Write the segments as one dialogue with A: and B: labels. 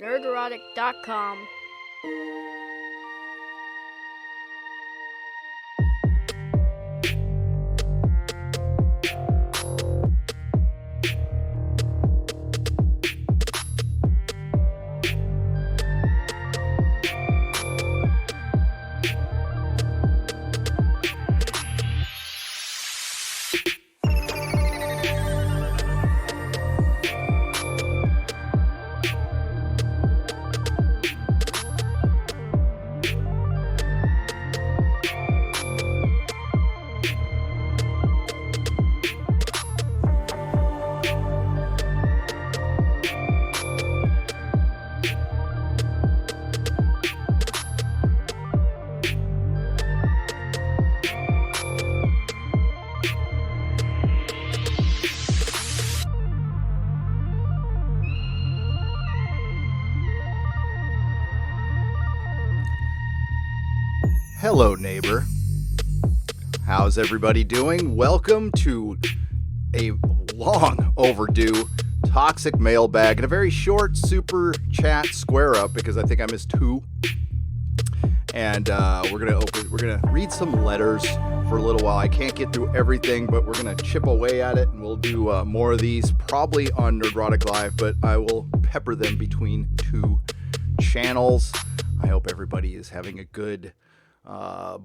A: nerderotic.com.
B: Hello, neighbor. How's everybody doing? Welcome to a long overdue toxic mailbag and a very short super chat square up because I think I missed two. And we're gonna read some letters for a little while. I can't get through everything, but we're gonna chip away at it, and we'll do more of these probably on Nerdrotic Live. But I will pepper them between two channels. I hope everybody is having a good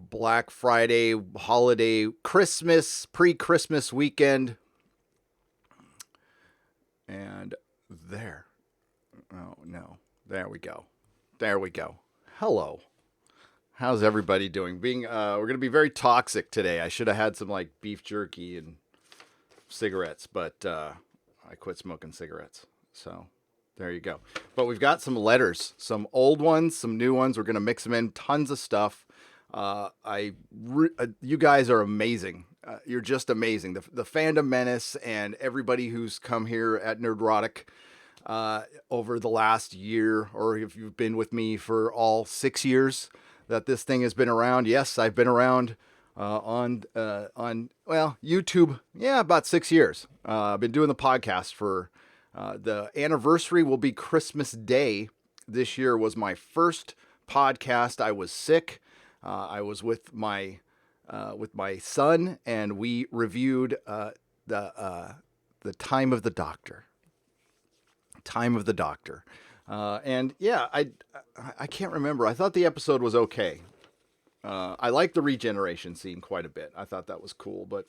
B: Black Friday, holiday, Christmas, pre-Christmas weekend. And there. Oh, no. There we go. There we go. Hello. How's everybody doing? We're going to be very toxic today. I should have had some like beef jerky and cigarettes, but I quit smoking cigarettes. So there you go. But we've got some letters, some old ones, some new ones. We're going to mix them in. Tons of stuff. You guys are amazing. You're just amazing. The Fandom Menace and everybody who's come here at Nerdrotic over the last year, or if you've been with me for all 6 years that this thing has been around. Yes, I've been around on YouTube. Yeah, about 6 years. I've been doing the podcast for the anniversary will be Christmas Day. This year was my first podcast. I was sick. I was with my son, and we reviewed the Time of the Doctor. Time of the Doctor, and yeah, I can't remember. I thought the episode was okay. I liked the regeneration scene quite a bit. I thought that was cool, but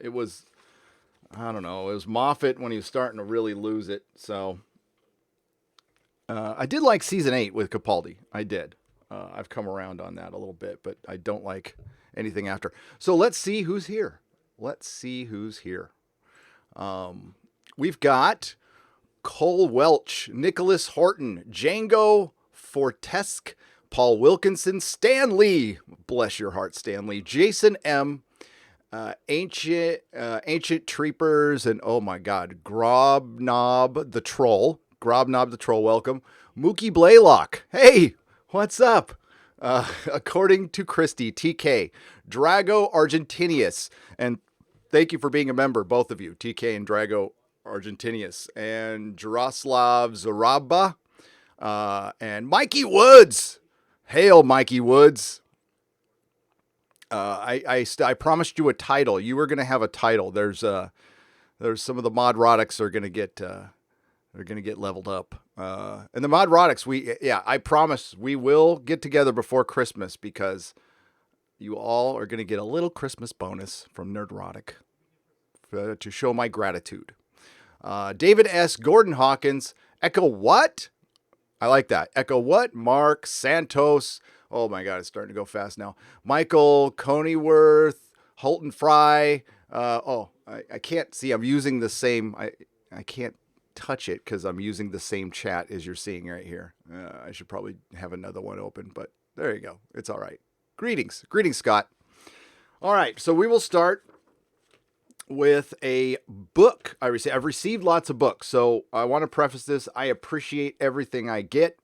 B: it was, I don't know. It was Moffat when he was starting to really lose it. So I did like season 8 with Capaldi. I did. I've come around on that a little bit, but I don't like anything after. So let's see who's here. We've got Cole Welch, Nicholas Horton, Django Fortesque, Paul Wilkinson, Stan Lee, bless your heart, Stan Lee, Jason M., Ancient Treepers, and oh my God, Grobnob the Troll, welcome. Mookie Blaylock, hey, what's up? According to Christy, TK, Drago Argentinius, and thank you for being a member, both of you, TK and Drago Argentinius, and Jaroslav Zaraba, and Mikey Woods. Hail, Mikey Woods. I promised you a title. You were going to have a title. There's some of the Modrotics are going to get they're going to get leveled up. And the Modrotics, I promise we will get together before Christmas because you all are going to get a little Christmas bonus from Nerdrotic to show my gratitude. David S. Gordon Hawkins, Echo what? I like that. Echo what? Mark Santos. Oh my God, it's starting to go fast now. Michael Coneyworth, Holton Fry. I can't see. I'm using the same. I can't touch it because I'm using the same chat as you're seeing right here. I should probably have another one open, but there you go. It's all right. Greetings, Scott. All right, so we will start with a book I've received lots of books, so I want to preface this. I appreciate everything I get,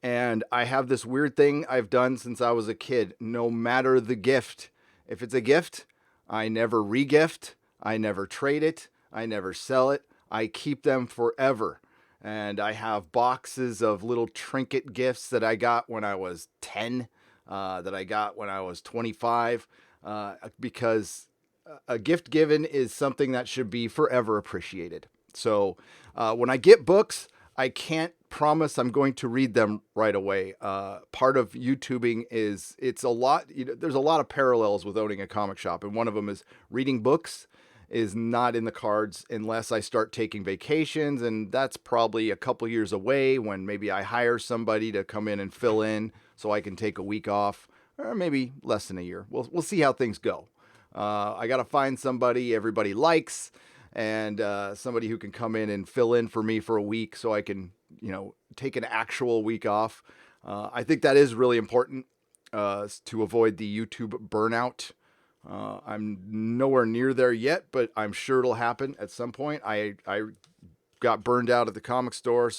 B: and I have this weird thing I've done since I was a kid. No matter the gift, if it's a gift, I never re-gift, I never trade it, I never sell it, I keep them forever. And I have boxes of little trinket gifts that I got when I was 10, that I got when I was 25, because a gift given is something that should be forever appreciated. So when I get books, I can't promise I'm going to read them right away. Part of YouTubing is it's a lot. There's a lot of parallels with owning a comic shop, and one of them is reading books is not in the cards unless I start taking vacations, and that's probably a couple years away when maybe I hire somebody to come in and fill in so I can take a week off, or maybe less than a year. We'll see how things go. I got to find somebody everybody likes, and somebody who can come in and fill in for me for a week so I can, take an actual week off. I think that is really important to avoid the YouTube burnout. I'm nowhere near there yet, but I'm sure it'll happen at some point. I got burned out at the comic store,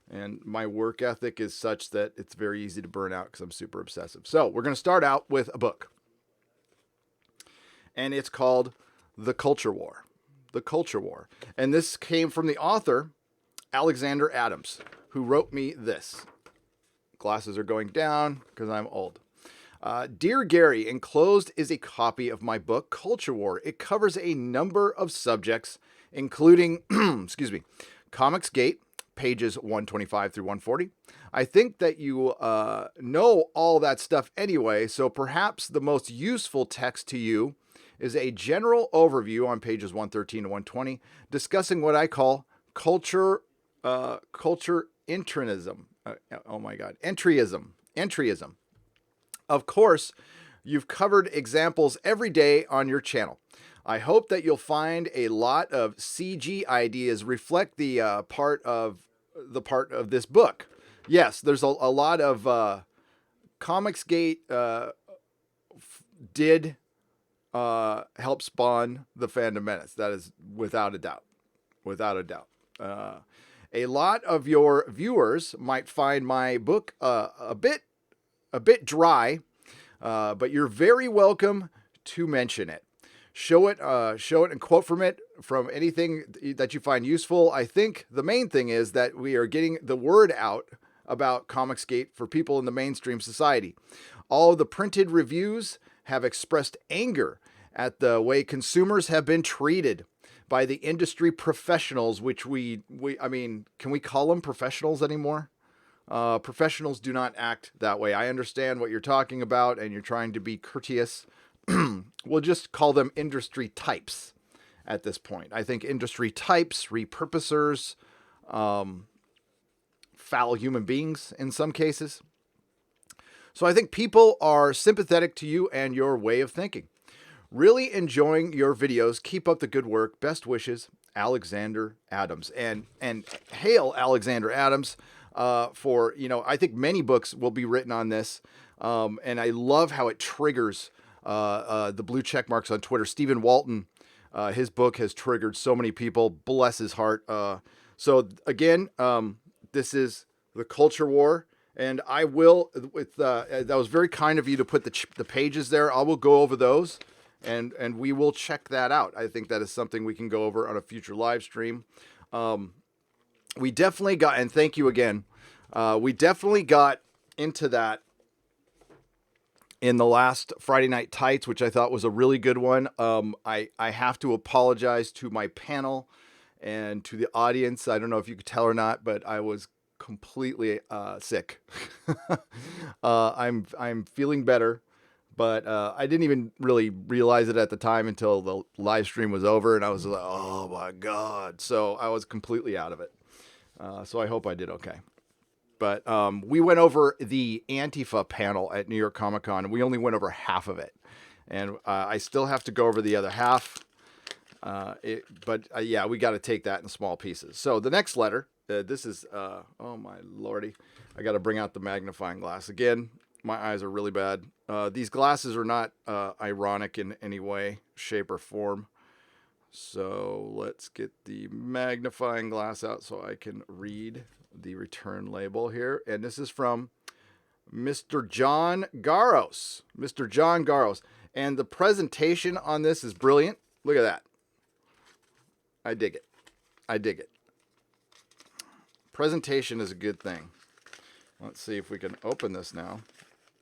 B: and my work ethic is such that it's very easy to burn out because I'm super obsessive. So we're going to start out with a book, and it's called The Culture War. The Culture War. And this came from the author, Alexander Adams, who wrote me this. Glasses are going down because I'm old. Dear Gary, enclosed is a copy of my book, Culture War. It covers a number of subjects, including, Comicsgate, pages 125 through 140. I think that you know all that stuff anyway, so perhaps the most useful text to you is a general overview on pages 113 to 120, discussing what I call culture entryism. Entryism. Of course, you've covered examples every day on your channel. I hope that you'll find a lot of CG ideas reflect the part of this book. Yes, there's a lot of Comicsgate did help spawn the Fandom Menace. That is without a doubt. Without a doubt. A lot of your viewers might find my book a bit dry, but you're very welcome to mention it. Show it and quote from it, from anything that you find useful. I think the main thing is that we are getting the word out about Comicsgate for people in the mainstream society. All of the printed reviews have expressed anger at the way consumers have been treated by the industry professionals, which I mean, can we call them professionals anymore? Professionals do not act that way. I understand what you're talking about, and you're trying to be courteous. We'll just call them industry types at this point. I think industry types, repurposers, foul human beings in some cases. So I think people are sympathetic to you and your way of thinking. Really enjoying your videos. Keep up the good work. Best wishes, Alexander Adams. And hail Alexander Adams. For, I think many books will be written on this. And I love how it triggers the blue check marks on Twitter. Stephen Walton, his book has triggered so many people. Bless his heart. So again, this is The Culture War. And I will, that was very kind of you to put the pages there. I will go over those, and we will check that out. I think that is something we can go over on a future live stream. We definitely got, and thank you again, we definitely got into that in the last Friday Night Tights, which I thought was a really good one. I have to apologize to my panel and to the audience. I don't know if you could tell or not, but I was completely sick. I'm feeling better, but I didn't even really realize it at the time until the live stream was over, and I was like, oh my God. So I was completely out of it. So I hope I did okay. But we went over the Antifa panel at New York Comic Con, and we only went over half of it. And I still have to go over the other half. Yeah, we got to take that in small pieces. So the next letter, this is, oh my lordy. I got to bring out the magnifying glass. Again, my eyes are really bad. These glasses are not ironic in any way, shape, or form. So let's get the magnifying glass out so I can read the return label here. And this is from Mr. John Garos. Mr. John Garos. And the presentation on this is brilliant. Look at that. I dig it. I dig it. Presentation is a good thing. Let's see if we can open this now.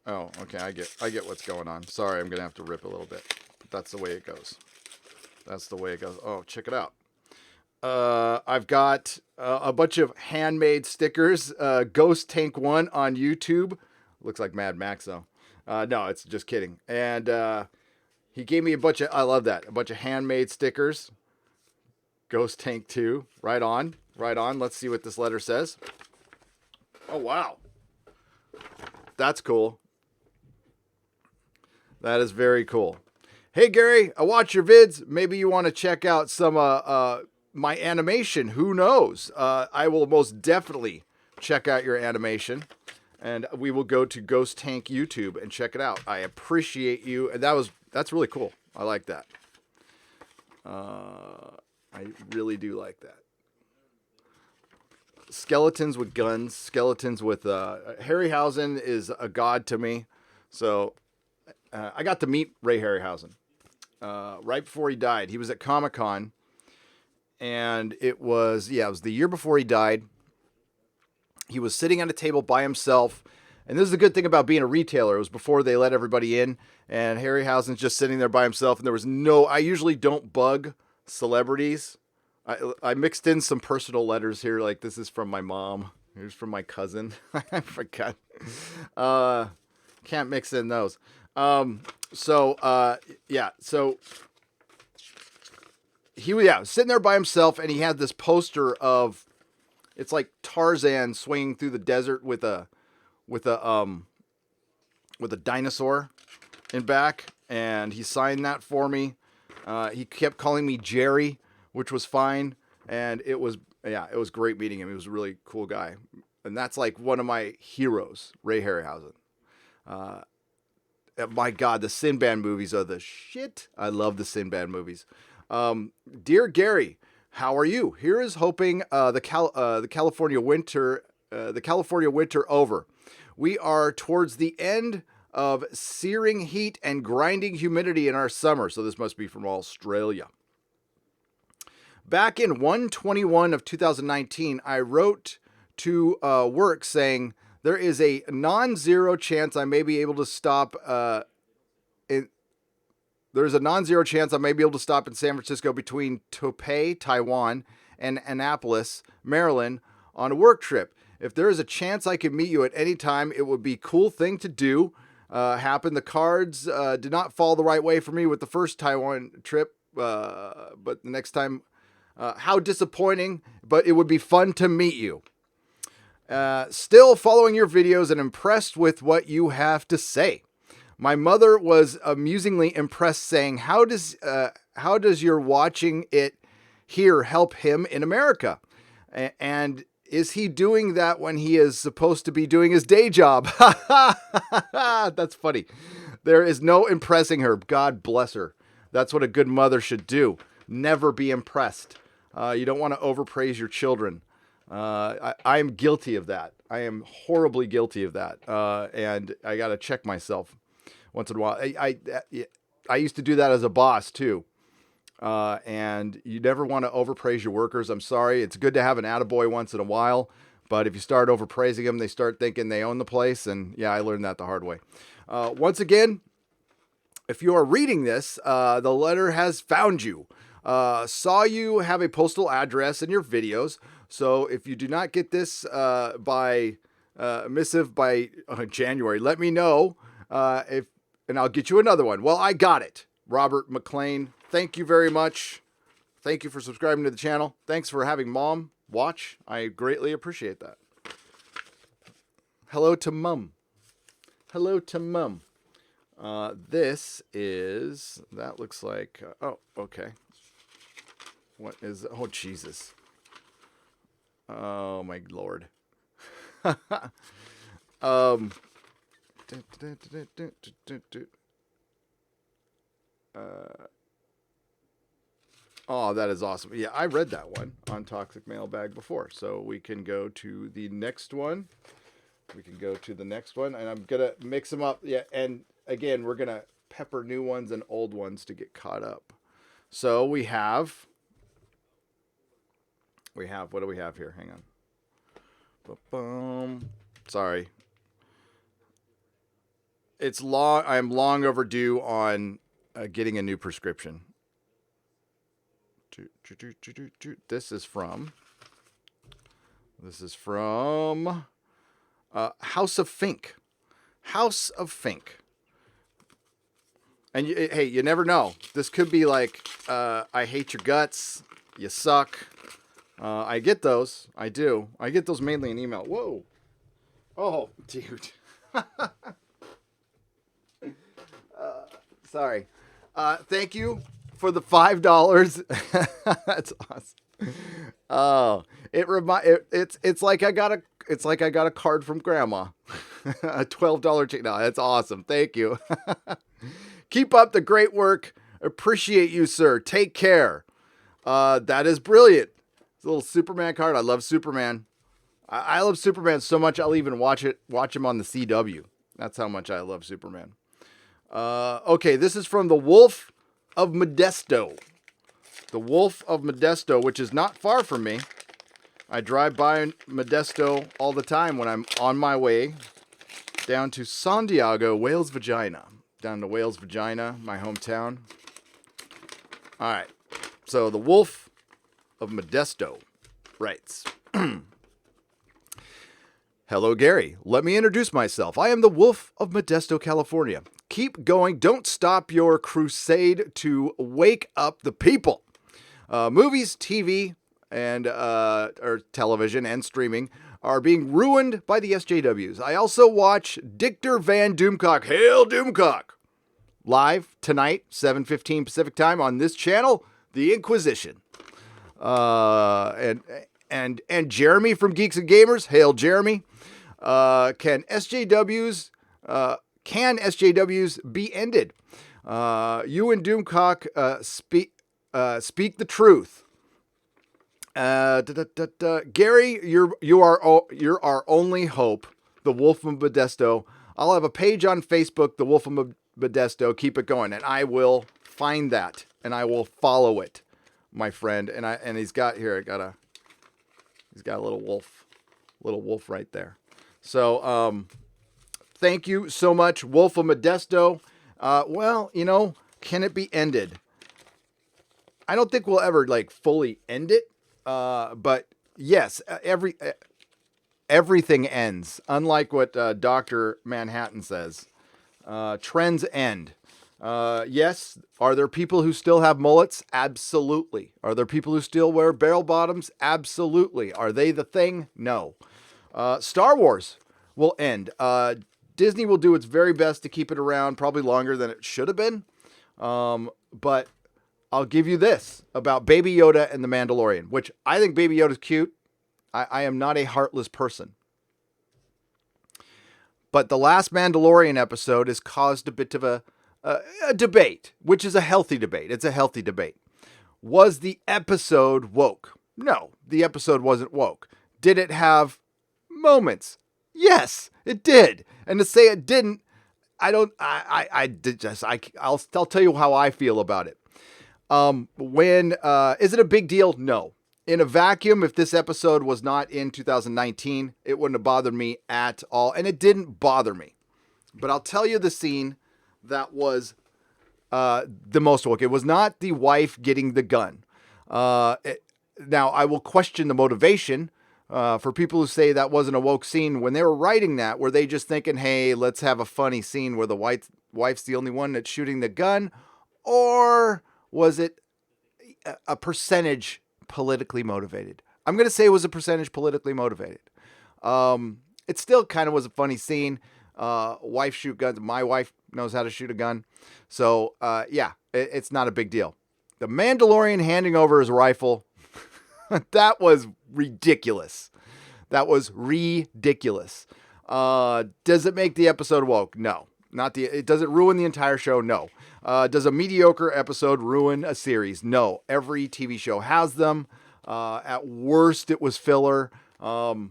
B: Oh, okay. I get what's going on. Sorry, I'm gonna have to rip a little bit. But that's the way it goes. That's the way it goes. Oh, check it out. I've got a bunch of handmade stickers. Ghost Tank 1 on YouTube. Looks like Mad Max though. No, it's just kidding. And he gave me a bunch of. I love that. A bunch of handmade stickers. Ghost Tank 2. Right on. Right on. Let's see what this letter says. Oh, wow. That's cool. That is very cool. Hey, Gary, I watch your vids. Maybe you want to check out some my animation. Who knows? I will most definitely check out your animation. And we will go to Ghost Tank YouTube and check it out. I appreciate you. And that's really cool. I like that. I really do like that. Skeletons with guns. Skeletons with... Harryhausen is a god to me. So I got to meet Ray Harryhausen right before he died. He was at Comic-Con. And it was the year before he died. He was sitting at a table by himself. And this is the good thing about being a retailer. It was before they let everybody in. And Harryhausen's just sitting there by himself. And there was I usually don't bug celebrities. I mixed in some personal letters here. Like, this is from my mom. Here's from my cousin. I forgot. Can't mix in those. So he was sitting there by himself, and he had this poster of, it's like Tarzan swinging through the desert with a dinosaur in back, and he signed that for me. He kept calling me Jerry, which was fine, and it was great meeting him. He was a really cool guy, and that's like one of my heroes, Ray Harryhausen. My God, the Sinbad movies are the shit. I love the Sinbad movies. Dear Gary, how are you? Here is hoping the California winter over. We are towards the end of searing heat and grinding humidity in our summer. So this must be from Australia. Back in 1/21 of 2019, I wrote to work saying there is a non-zero chance I may be able to stop. There's a non-zero chance I may be able to stop in San Francisco between Taipei, Taiwan, and Annapolis, Maryland, on a work trip. If there is a chance I could meet you at any time, it would be a cool thing to do. Happen. The cards did not fall the right way for me with the first Taiwan trip, but the next time, how disappointing, but it would be fun to meet you. Still following your videos and impressed with what you have to say. My mother was amusingly impressed, saying, how does your watching it here help him in America? And is he doing that when he is supposed to be doing his day job? That's funny. There is no impressing her. God bless her. That's what a good mother should do. Never be impressed. You don't want to overpraise your children. I am guilty of that. I am horribly guilty of that. And I got to check myself once in a while. I used to do that as a boss too. And you never want to overpraise your workers. I'm sorry. It's good to have an attaboy once in a while, but if you start overpraising them, they start thinking they own the place. And yeah, I learned that the hard way. Once again, if you are reading this, the letter has found you. Saw you have a postal address in your videos. So if you do not get this missive by January, let me know and I'll get you another one. Well, I got it. Robert McLean. Thank you very much. Thank you for subscribing to the channel. Thanks for having Mom watch. I greatly appreciate that. Hello to Mum. Hello to Mum. This is, that looks like, oh, okay. What is, oh, Jesus. Oh, my Lord. Oh, that is awesome. Yeah, I read that one on Toxic Mailbag before. So we can go to the next one. And I'm going to mix them up. Yeah, and again, we're going to pepper new ones and old ones to get caught up. So we have, what do we have here? Hang on. Sorry. It's long. I am long overdue on getting a new prescription. This is from House of Fink. House of Fink. And hey, you never know. This could be like, I hate your guts. You suck. I get those. I do. I get those mainly in email. Whoa. Oh, dude. Sorry. Thank you for the $5. That's awesome. Oh, it's like I got a card from Grandma. A $12 check. No, that's awesome. Thank you. Keep up the great work. Appreciate you, sir. Take care. That is brilliant. It's a little Superman card. I love Superman. I love Superman so much I'll even watch him on the CW. That's how much I love Superman. Okay, this is from the Wolf of Modesto. The Wolf of Modesto, which is not far from me. I drive by Modesto all the time when I'm on my way down to Santiago, Wales Vagina. Down to Wales Vagina, my hometown. All right. So the Wolf of Modesto writes, Hello, Gary. Let me introduce myself. I am the Wolf of Modesto, California. Keep going. Don't stop your crusade to wake up the people. Movies, TV, and or television and streaming are being ruined by the SJWs. I also watch Dictor Van Doomcock. Hail Doomcock! Live tonight, 7:15 Pacific time on this channel, The Inquisition. And Jeremy from Geeks and Gamers. Hail Jeremy! Can SJWs be ended? You and Doomcock speak the truth. Gary, you're our only hope. The Wolf of Modesto. I'll have a page on Facebook, The Wolf of Modesto. Keep it going, and I will find that and I will follow it, my friend. And he's got here. He's got a little wolf right there. So thank you so much, Wolf of Modesto. Well, can it be ended? I don't think we'll ever fully end it. But yes, everything ends. Unlike what Dr. Manhattan says, trends end. Yes, are there people who still have mullets? Absolutely. Are there people who still wear barrel bottoms? Absolutely. Are they the thing? No. Star Wars will end. Disney will do its very best to keep it around, probably longer than it should have been. But I'll give you this about Baby Yoda and the Mandalorian, which I think Baby Yoda's cute. I am not a heartless person. But the last Mandalorian episode has caused a bit of a debate, which is a healthy debate. It's a healthy debate. Was the episode woke? No, the episode wasn't woke. Did it have moments? Yes, it did. And to say it didn't, I'll tell you how I feel about it. Is it a big deal? No. In a vacuum, if this episode was not in 2019, it wouldn't have bothered me at all. And it didn't bother me. But I'll tell you the scene that was the most woke. It was not the wife getting the gun. Now, I will question the motivation for people who say that wasn't a woke scene. When they were writing that, were they just thinking, hey, let's have a funny scene where the wife's the only one that's shooting the gun? Or was it a percentage politically motivated? I'm going to say it was a percentage politically motivated. It still kind of was a funny scene. Wife shoot guns. My wife knows how to shoot a gun. So, it's not a big deal. The Mandalorian handing over his rifle, that was ridiculous. Does it make the episode woke? No. Does it ruin the entire show? No. Does a mediocre episode ruin a series? No. Every TV show has them. At worst, it was filler. I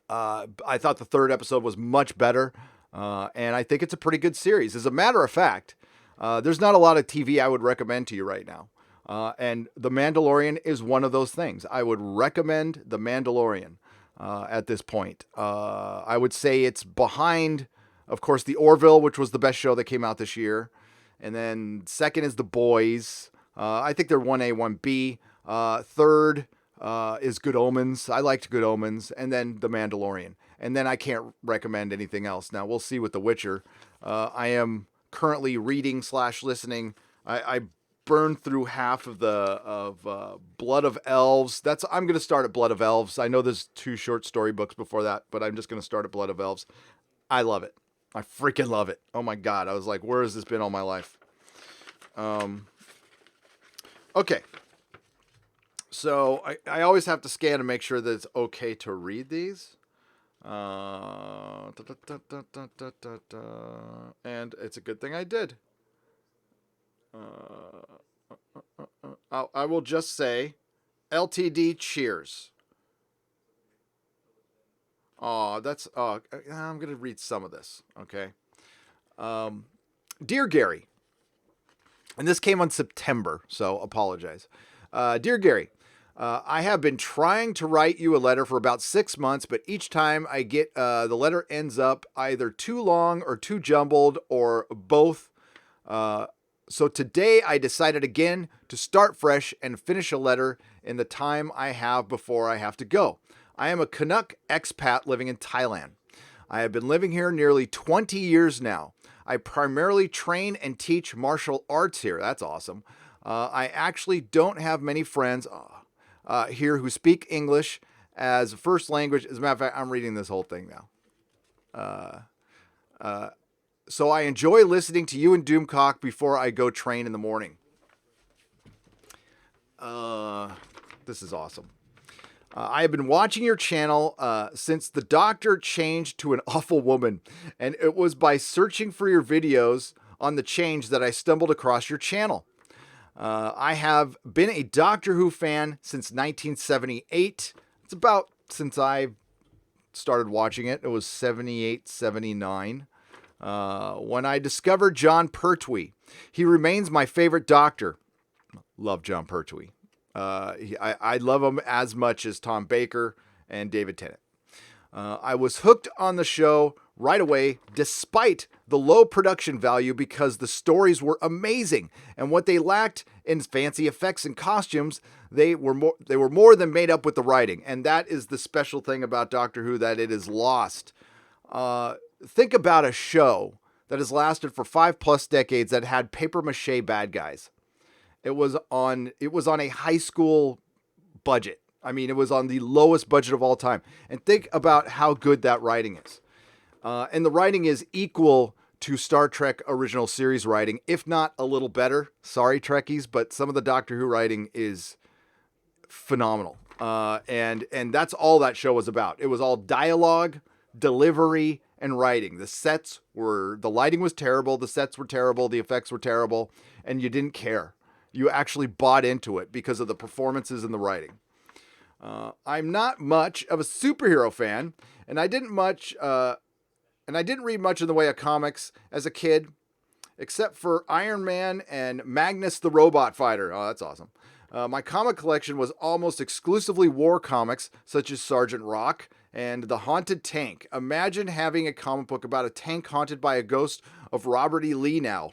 B: thought the third episode was much better. And I think it's a pretty good series. As a matter of fact, there's not a lot of TV I would recommend to you right now. And The Mandalorian is one of those things. I would recommend The Mandalorian. at this point. I would say it's behind, of course, The Orville, which was the best show that came out this year. And then second is The Boys. I think they're 1A, 1B. Third is Good Omens. I liked Good Omens. And then The Mandalorian. And then I can't recommend anything else. Now, we'll see with The Witcher. I am currently reading / listening. I burned through half of Blood of Elves. I'm going to start at Blood of Elves. I know there's 2 short story books before that, but I'm just going to start at Blood of Elves. I love it. I freaking love it. Oh my God. I was like, where has this been all my life? Okay. So I always have to scan to make sure that it's okay to read these. And it's a good thing I did. I will just say, LTD cheers. I'm going to read some of this. Okay. Dear Gary, and this came on September, so apologize. Dear Gary, I have been trying to write you a letter for about 6 months, but each time I get the letter ends up either too long or too jumbled or both. So today I decided again to start fresh and finish a letter in the time I have before I have to go. I am a Canuck expat living in Thailand. I have been living here nearly 20 years now. I primarily train and teach martial arts here. That's awesome. I actually don't have many friends here who speak English as first language. As a matter of fact, I'm reading this whole thing now. So I enjoy listening to you and Doomcock before I go train in the morning. This is awesome. I have been watching your channel since the doctor changed to an awful woman, and it was by searching for your videos on the change that I stumbled across your channel. I have been a Doctor Who fan since 1978. It's about since I started watching it. It was 78, 79. When I discovered Jon Pertwee. He remains my favorite Doctor. Love Jon Pertwee. I love him as much as Tom Baker and David Tennant. I was hooked on the show right away, despite the low production value, because the stories were amazing, and what they lacked in fancy effects and costumes, they were more than made up with the writing, and that is the special thing about Doctor Who, that it is lost. Think about a show that has lasted for 5+ decades that had papier-mâché bad guys. It was on a high school budget. I mean, it was on the lowest budget of all time. And think about how good that writing is. And the writing is equal to Star Trek original series writing, if not a little better. Sorry, Trekkies, but some of the Doctor Who writing is phenomenal. And that's all that show was about. It was all dialogue, delivery, and writing. The lighting was terrible, the sets were terrible, the effects were terrible, and you didn't care. You actually bought into it because of the performances and the writing. I'm not much of a superhero fan, and I didn't read much in the way of comics as a kid, except for Iron Man and Magnus the Robot Fighter. Oh, that's awesome. My comic collection was almost exclusively war comics, such as Sergeant Rock and The Haunted Tank. Imagine having a comic book about a tank haunted by a ghost of Robert E. Lee now.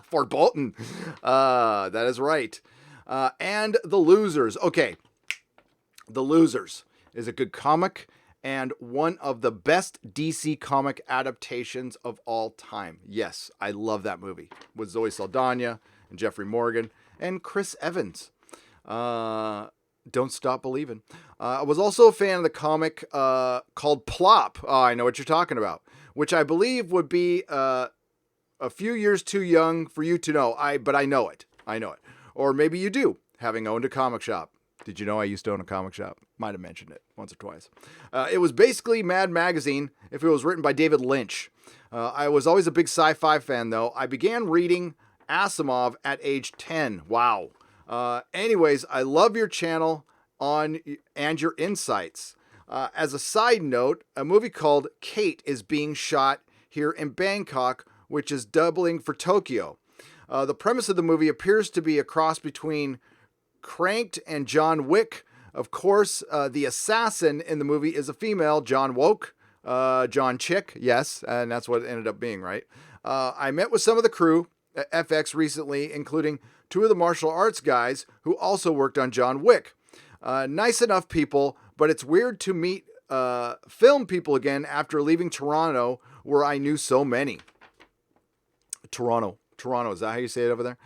B: Fort Bolton. That is right. And The Losers. Okay. The Losers is a good comic and one of the best DC comic adaptations of all time. Yes, I love that movie with Zoe Saldana and Jeffrey Morgan and Chris Evans. Don't Stop Believin'. I was also a fan of the comic called Plop. Oh, I know what you're talking about. Which I believe would be a few years too young for you to know. But I know it. I know it. Or maybe you do, having owned a comic shop. Did you know I used to own a comic shop? Might have mentioned it once or twice. It was basically Mad Magazine if it was written by David Lynch. I was always a big sci-fi fan, though. I began reading Asimov at age 10. Wow. Anyways, I love your channel and your insights. As a side note, a movie called Kate is being shot here in Bangkok, which is doubling for Tokyo. The premise of the movie appears to be a cross between Cranked and John Wick, Of course, the assassin in the movie is a female, John Woke, John Chick, yes, and that's what it ended up being, right? I met with some of the crew at FX recently, including two of the martial arts guys who also worked on John Wick. Nice enough people, but it's weird to meet film people again after leaving Toronto, where I knew so many. Toronto, is that how you say it over there?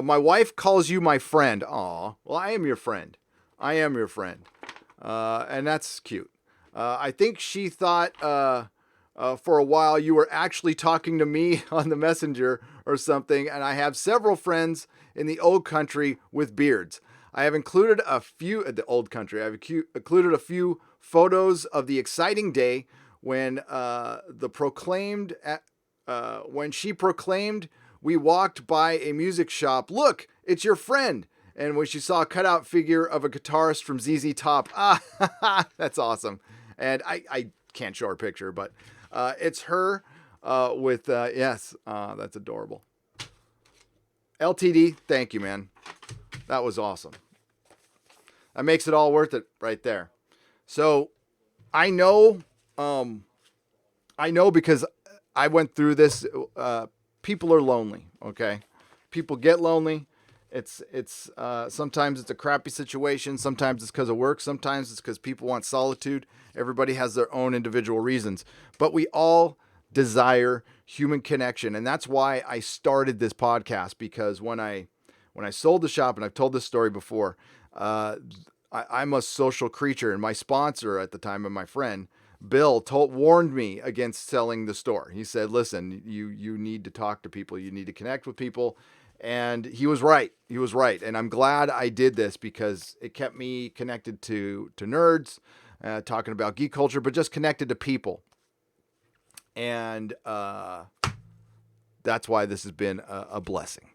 B: My wife calls you my friend. Aw, well, I am your friend. And that's cute. I think she thought for a while you were actually talking to me on the messenger or something, and I have several friends in the old country with beards. I have included a few at the old country. I've included a few photos of the exciting day when when she proclaimed we walked by a music shop. Look, it's your friend. And when she saw a cutout figure of a guitarist from ZZ Top. That's awesome. And I can't show her picture, but it's her with, yes, that's adorable. LTD, thank you, man. That was awesome. That makes it all worth it right there. So I know because I went through this. People are lonely. Okay. People get lonely. It's sometimes it's a crappy situation. Sometimes it's because of work. Sometimes it's because people want solitude. Everybody has their own individual reasons, but we all desire human connection. And that's why I started this podcast, because when I sold the shop, and I've told this story before, I'm a social creature, and my sponsor at the time, and my friend Bill warned me against selling the store. He said, listen, you need to talk to people. You need to connect with people. And he was right. And I'm glad I did this, because it kept me connected to nerds, talking about geek culture, but just connected to people. And that's why this has been a blessing.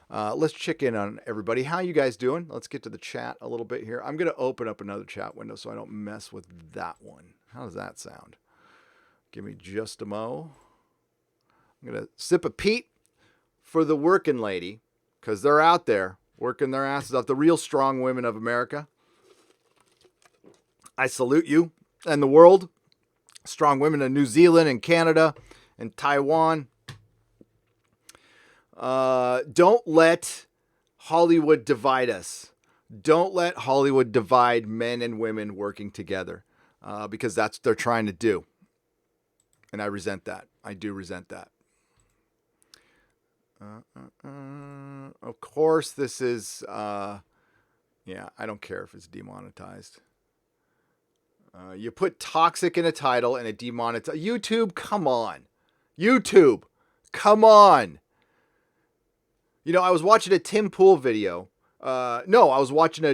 B: Let's check in on everybody. How you guys doing? Let's get to the chat a little bit here. I'm going to open up another chat window so I don't mess with that one. How does that sound? Give me just a mo. I'm going to sip a Pete for the working lady, because they're out there working their asses off. The real strong women of America. I salute you and the world. Strong women in New Zealand and Canada and Taiwan. Don't let Hollywood divide us. Don't let Hollywood divide men and women working together, because that's what they're trying to do. And I resent that. I do resent that. Of course, this is, I don't care if it's demonetized. You put toxic in a title and it demonetized. YouTube, come on. You know, I was watching a Tim Pool video. Backtrack.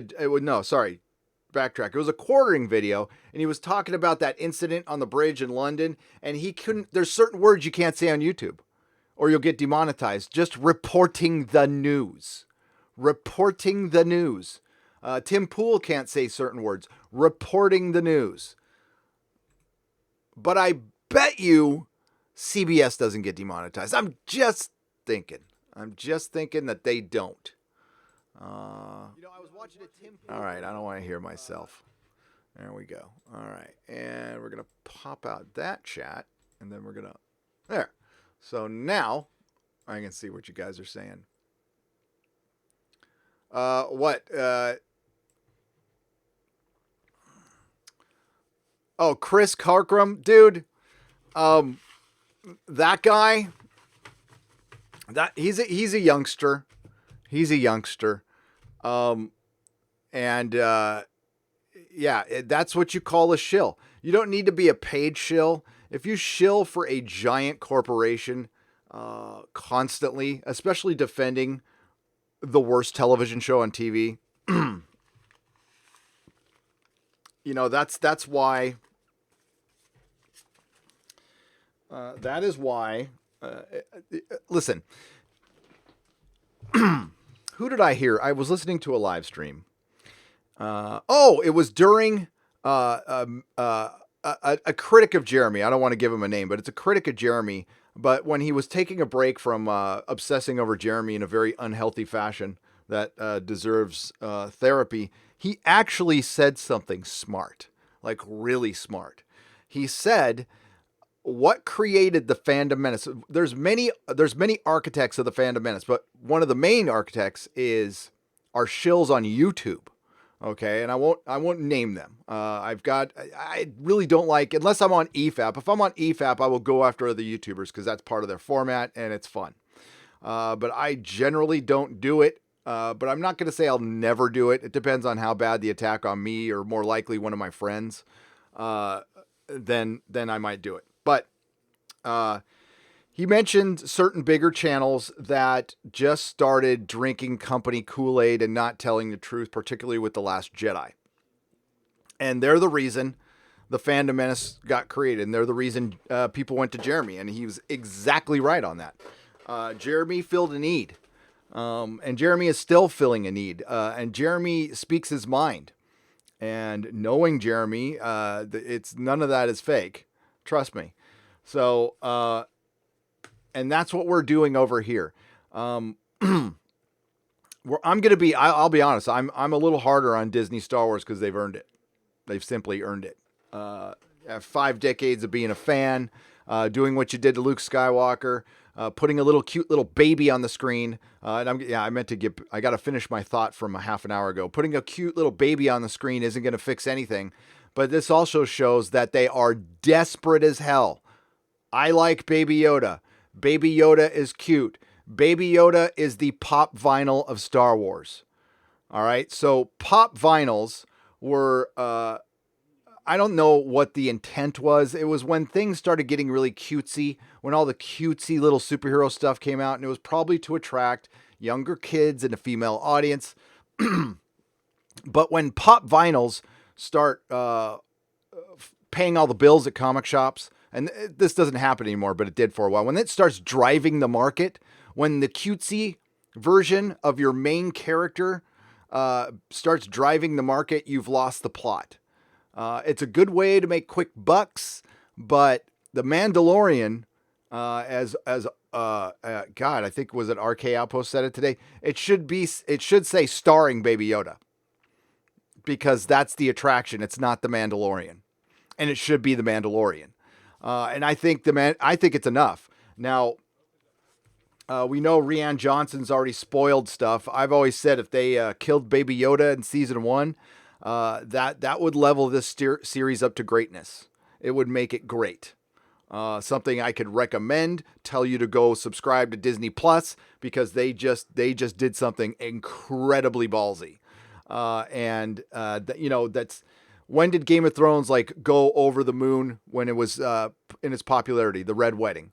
B: It was a quartering video, and he was talking about that incident on the bridge in London, and there's certain words you can't say on YouTube, or you'll get demonetized. Just reporting the news. Tim Pool can't say certain words. Reporting the news. But I bet you CBS doesn't get demonetized. I'm just thinking that they don't. I was watching a Tim Pool. All right, I don't want to hear myself. There we go. All right, and we're going to pop out that chat, and then we're going to... There. So now I can see what you guys are saying. Chris Carkram, dude. That guy, he's a youngster. That's what you call a shill. You don't need to be a paid shill. If you shill for a giant corporation constantly, especially defending the worst television show on TV, that's why. That is why. Listen, who did I hear? I was listening to a live stream. It was during a critic of Jeremy. I don't want to give him a name, but it's a critic of Jeremy. But when he was taking a break from obsessing over Jeremy in a very unhealthy fashion, that deserves therapy. He actually said something smart, like really smart. He said, "What created the Fandom Menace?" There's many architects of the Fandom Menace, but one of the main architects are shills on YouTube. Okay, and I won't name them. I really don't like, unless I'm on EFAP. If I'm on EFAP, I will go after other YouTubers because that's part of their format and it's fun. But I generally don't do it. But I'm not going to say I'll never do it. It depends on how bad the attack on me, or more likely one of my friends. Then I might do it. But he mentioned certain bigger channels that just started drinking company Kool-Aid and not telling the truth, particularly with The Last Jedi. And they're the reason the Fandom Menace got created. And they're the reason people went to Jeremy. And he was exactly right on that. Jeremy filled a need. And Jeremy is still filling a need. And Jeremy speaks his mind. And knowing Jeremy, it's none of that is fake. Trust me. So, and that's what we're doing over here. I'm going to be, I'll be honest, I'm a little harder on Disney Star Wars because they've earned it. They've simply earned it. 5 decades of being a fan, doing what you did to Luke Skywalker, putting a little cute little baby on the screen. I got to finish my thought from a half an hour ago. Putting a cute little baby on the screen isn't going to fix anything. But this also shows that they are desperate as hell. I like Baby Yoda. Baby Yoda is cute. Baby Yoda is the pop vinyl of Star Wars. All right. So pop vinyls were, I don't know what the intent was. It was when things started getting really cutesy, when all the cutesy little superhero stuff came out, and it was probably to attract younger kids and a female audience. But when pop vinyls start paying all the bills at comic shops, and this doesn't happen anymore, but it did for a while. When it starts driving the market, when the cutesy version of your main character starts driving the market, you've lost the plot. It's a good way to make quick bucks, but The Mandalorian, God, I think was it RK Outpost said it today. It should say starring Baby Yoda, because that's the attraction. It's not The Mandalorian, and it should be The Mandalorian. And I think it's enough. Now, we know Rian Johnson's already spoiled stuff. I've always said if they killed Baby Yoda in season 1, that would level this series up to greatness. It would make it great. Something I could recommend. Tell you to go subscribe to Disney Plus, because they just did something incredibly ballsy. That's. When did Game of Thrones go over the moon? When it was in its popularity, the Red Wedding.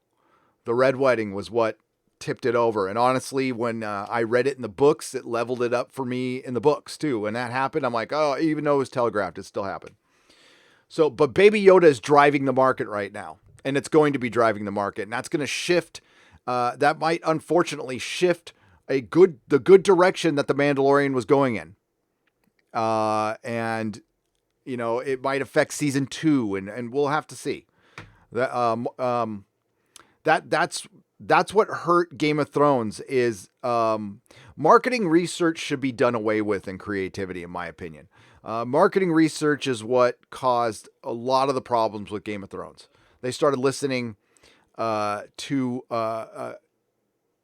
B: The Red Wedding was what tipped it over. And honestly, when I read it in the books, it leveled it up for me in the books too. When that happened, I'm like, oh, even though it was telegraphed, it still happened. So, but Baby Yoda is driving the market right now, and it's going to be driving the market, and that's going to shift. That might unfortunately shift the good direction that The Mandalorian was going in. And it might affect season 2, and we'll have to see. That's what hurt Game of Thrones is marketing research should be done away with in creativity, in my opinion. Marketing research is what caused a lot of the problems with Game of Thrones. They started listening to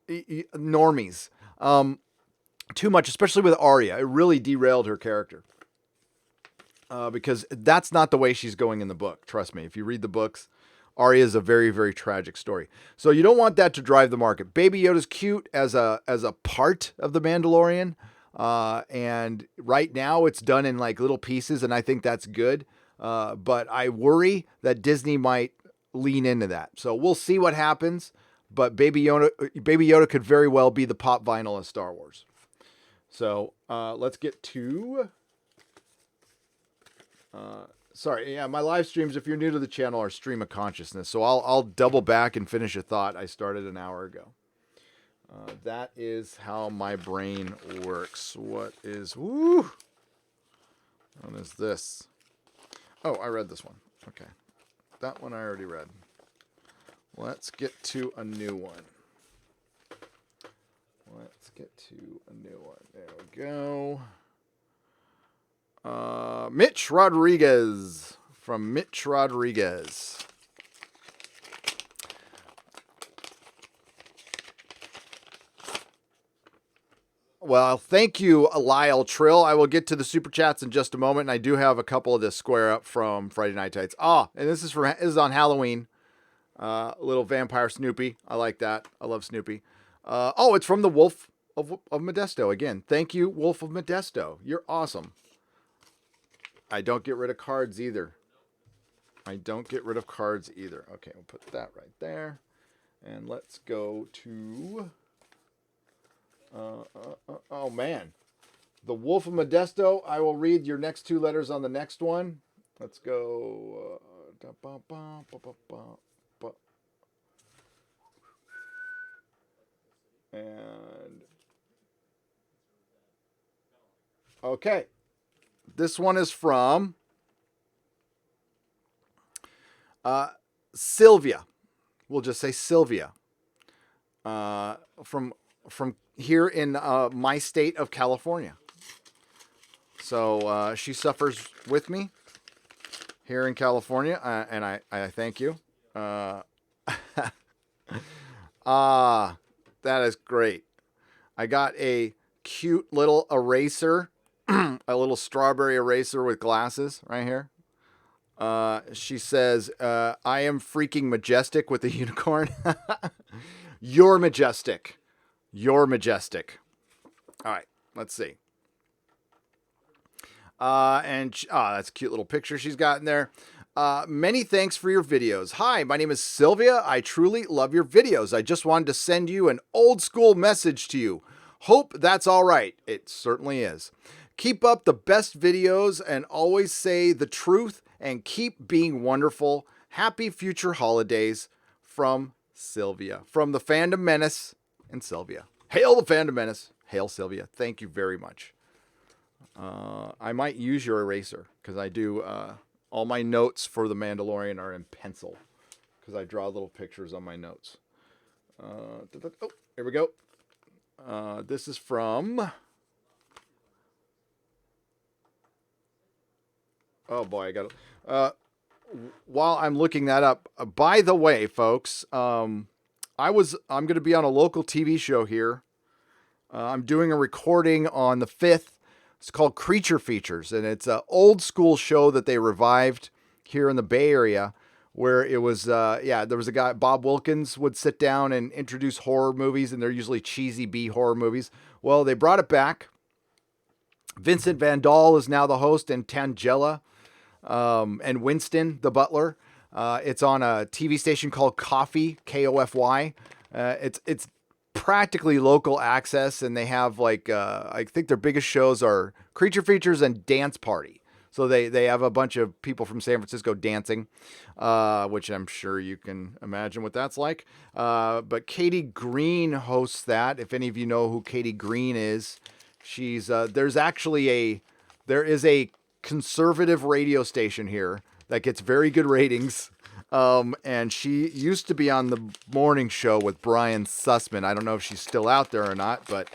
B: normies too much, especially with Arya. It really derailed her character. Because that's not the way she's going in the book. Trust me. If you read the books, Arya is a very, very tragic story. So you don't want that to drive the market. Baby Yoda's cute as a part of The Mandalorian. And right now it's done in little pieces, and I think that's good. But I worry that Disney might lean into that. So we'll see what happens. But Baby Yoda could very well be the pop vinyl of Star Wars. So let's get to... my live streams, if you're new to the channel, are stream of consciousness. So I'll double back and finish a thought I started an hour ago. That is how my brain works. What is this? Oh, I read this one. Okay. That one I already read. Let's get to a new one. Let's get to a new one. There we go. Mitch Rodriguez from Mitch Rodriguez. Well, thank you, Lyle Trill. I will get to the super chats in just a moment, and I do have a couple of this square up from Friday Night Tights. And this is on Halloween. Little vampire Snoopy. I like that. I love Snoopy. It's from the Wolf of Modesto again. Thank you, Wolf of Modesto. You're awesome. I don't get rid of cards either. Okay, we'll put that right there. And let's go to... oh, man. The Wolf of Modesto. I will read your next two letters on the next one. Let's go... and... Okay. This one is from... Sylvia. We'll just say Sylvia. From here in my state of California. So she suffers with me here in California, and I thank you. That is great. I got a cute little eraser, a little strawberry eraser with glasses right here. She says, I am freaking majestic with a unicorn. You're majestic. You're majestic. All right, let's see. That's a cute little picture she's got in there. Many thanks for your videos. Hi, my name is Sylvia. I truly love your videos. I just wanted to send you an old school message to you. Hope that's all right. It certainly is. Keep up the best videos and always say the truth and keep being wonderful. Happy future holidays from Sylvia. From the Fandom Menace and Sylvia. Hail the Fandom Menace. Hail Sylvia. Thank you very much. I might use your eraser because I do all my notes for The Mandalorian are in pencil because I draw little pictures on my notes. Here we go. This is from... Oh boy, I got it. While I'm looking that up, by the way, folks, I'm going to be on a local TV show here. I'm doing a recording on the 5th. It's called Creature Features, and it's an old school show that they revived here in the Bay Area, where it was, there was a guy, Bob Wilkins, would sit down and introduce horror movies, and they're usually cheesy B horror movies. Well, they brought it back. Vincent Van Dahl is now the host, and Tangela, and Winston, the butler. It's on a TV station called Coffee, Kofy. It's practically local access, and they have I think their biggest shows are Creature Features and Dance Party. So they have a bunch of people from San Francisco dancing, which I'm sure you can imagine what that's like. But Katie Green hosts that. If any of you know who Katie Green is, she's there is a conservative radio station here that gets very good ratings. And she used to be on the morning show with Brian Sussman. I don't know if she's still out there or not, but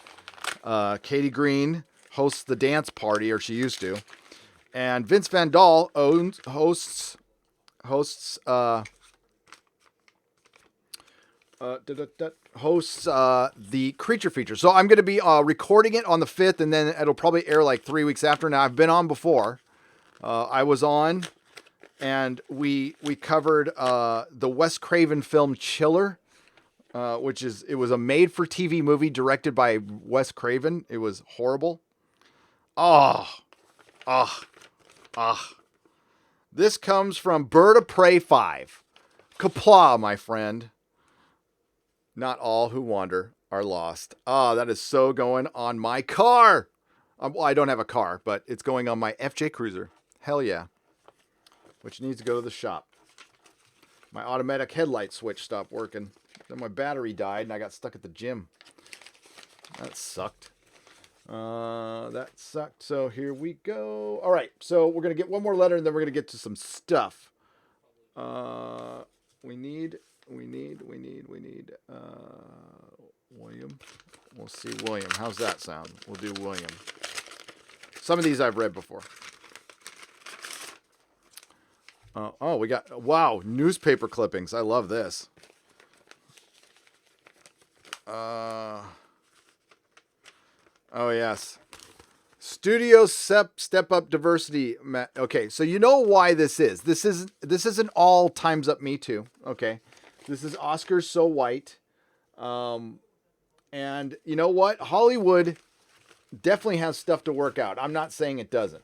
B: Katie Green hosts the Dance Party, or she used to. And Vince Van Dahl hosts the Creature Feature. So I'm going to be recording it on the 5th, and then it'll probably air like 3 weeks after. Now, I've been on before. I was on, and we covered the Wes Craven film Chiller, it was a made-for-TV movie directed by Wes Craven. It was horrible. This comes from Bird of Prey 5. Kapla, my friend. Not all who wander are lost. That is so going on my car. Well, I don't have a car, but it's going on my FJ Cruiser. Hell yeah. Which needs to go to the shop. My automatic headlight switch stopped working. Then my battery died and I got stuck at the gym. That sucked. So here we go. All right. So we're going to get one more letter and then we're going to get to some stuff. We need William. We'll see William. How's that sound? We'll do William. Some of these I've read before. Oh, we got, wow, newspaper clippings. I love this. Oh, yes. Studio step up diversity. Okay, so you know why this is. This isn't all Time's Up Me Too. Okay, this is Oscars So White. And you know what? Hollywood definitely has stuff to work out. I'm not saying it doesn't.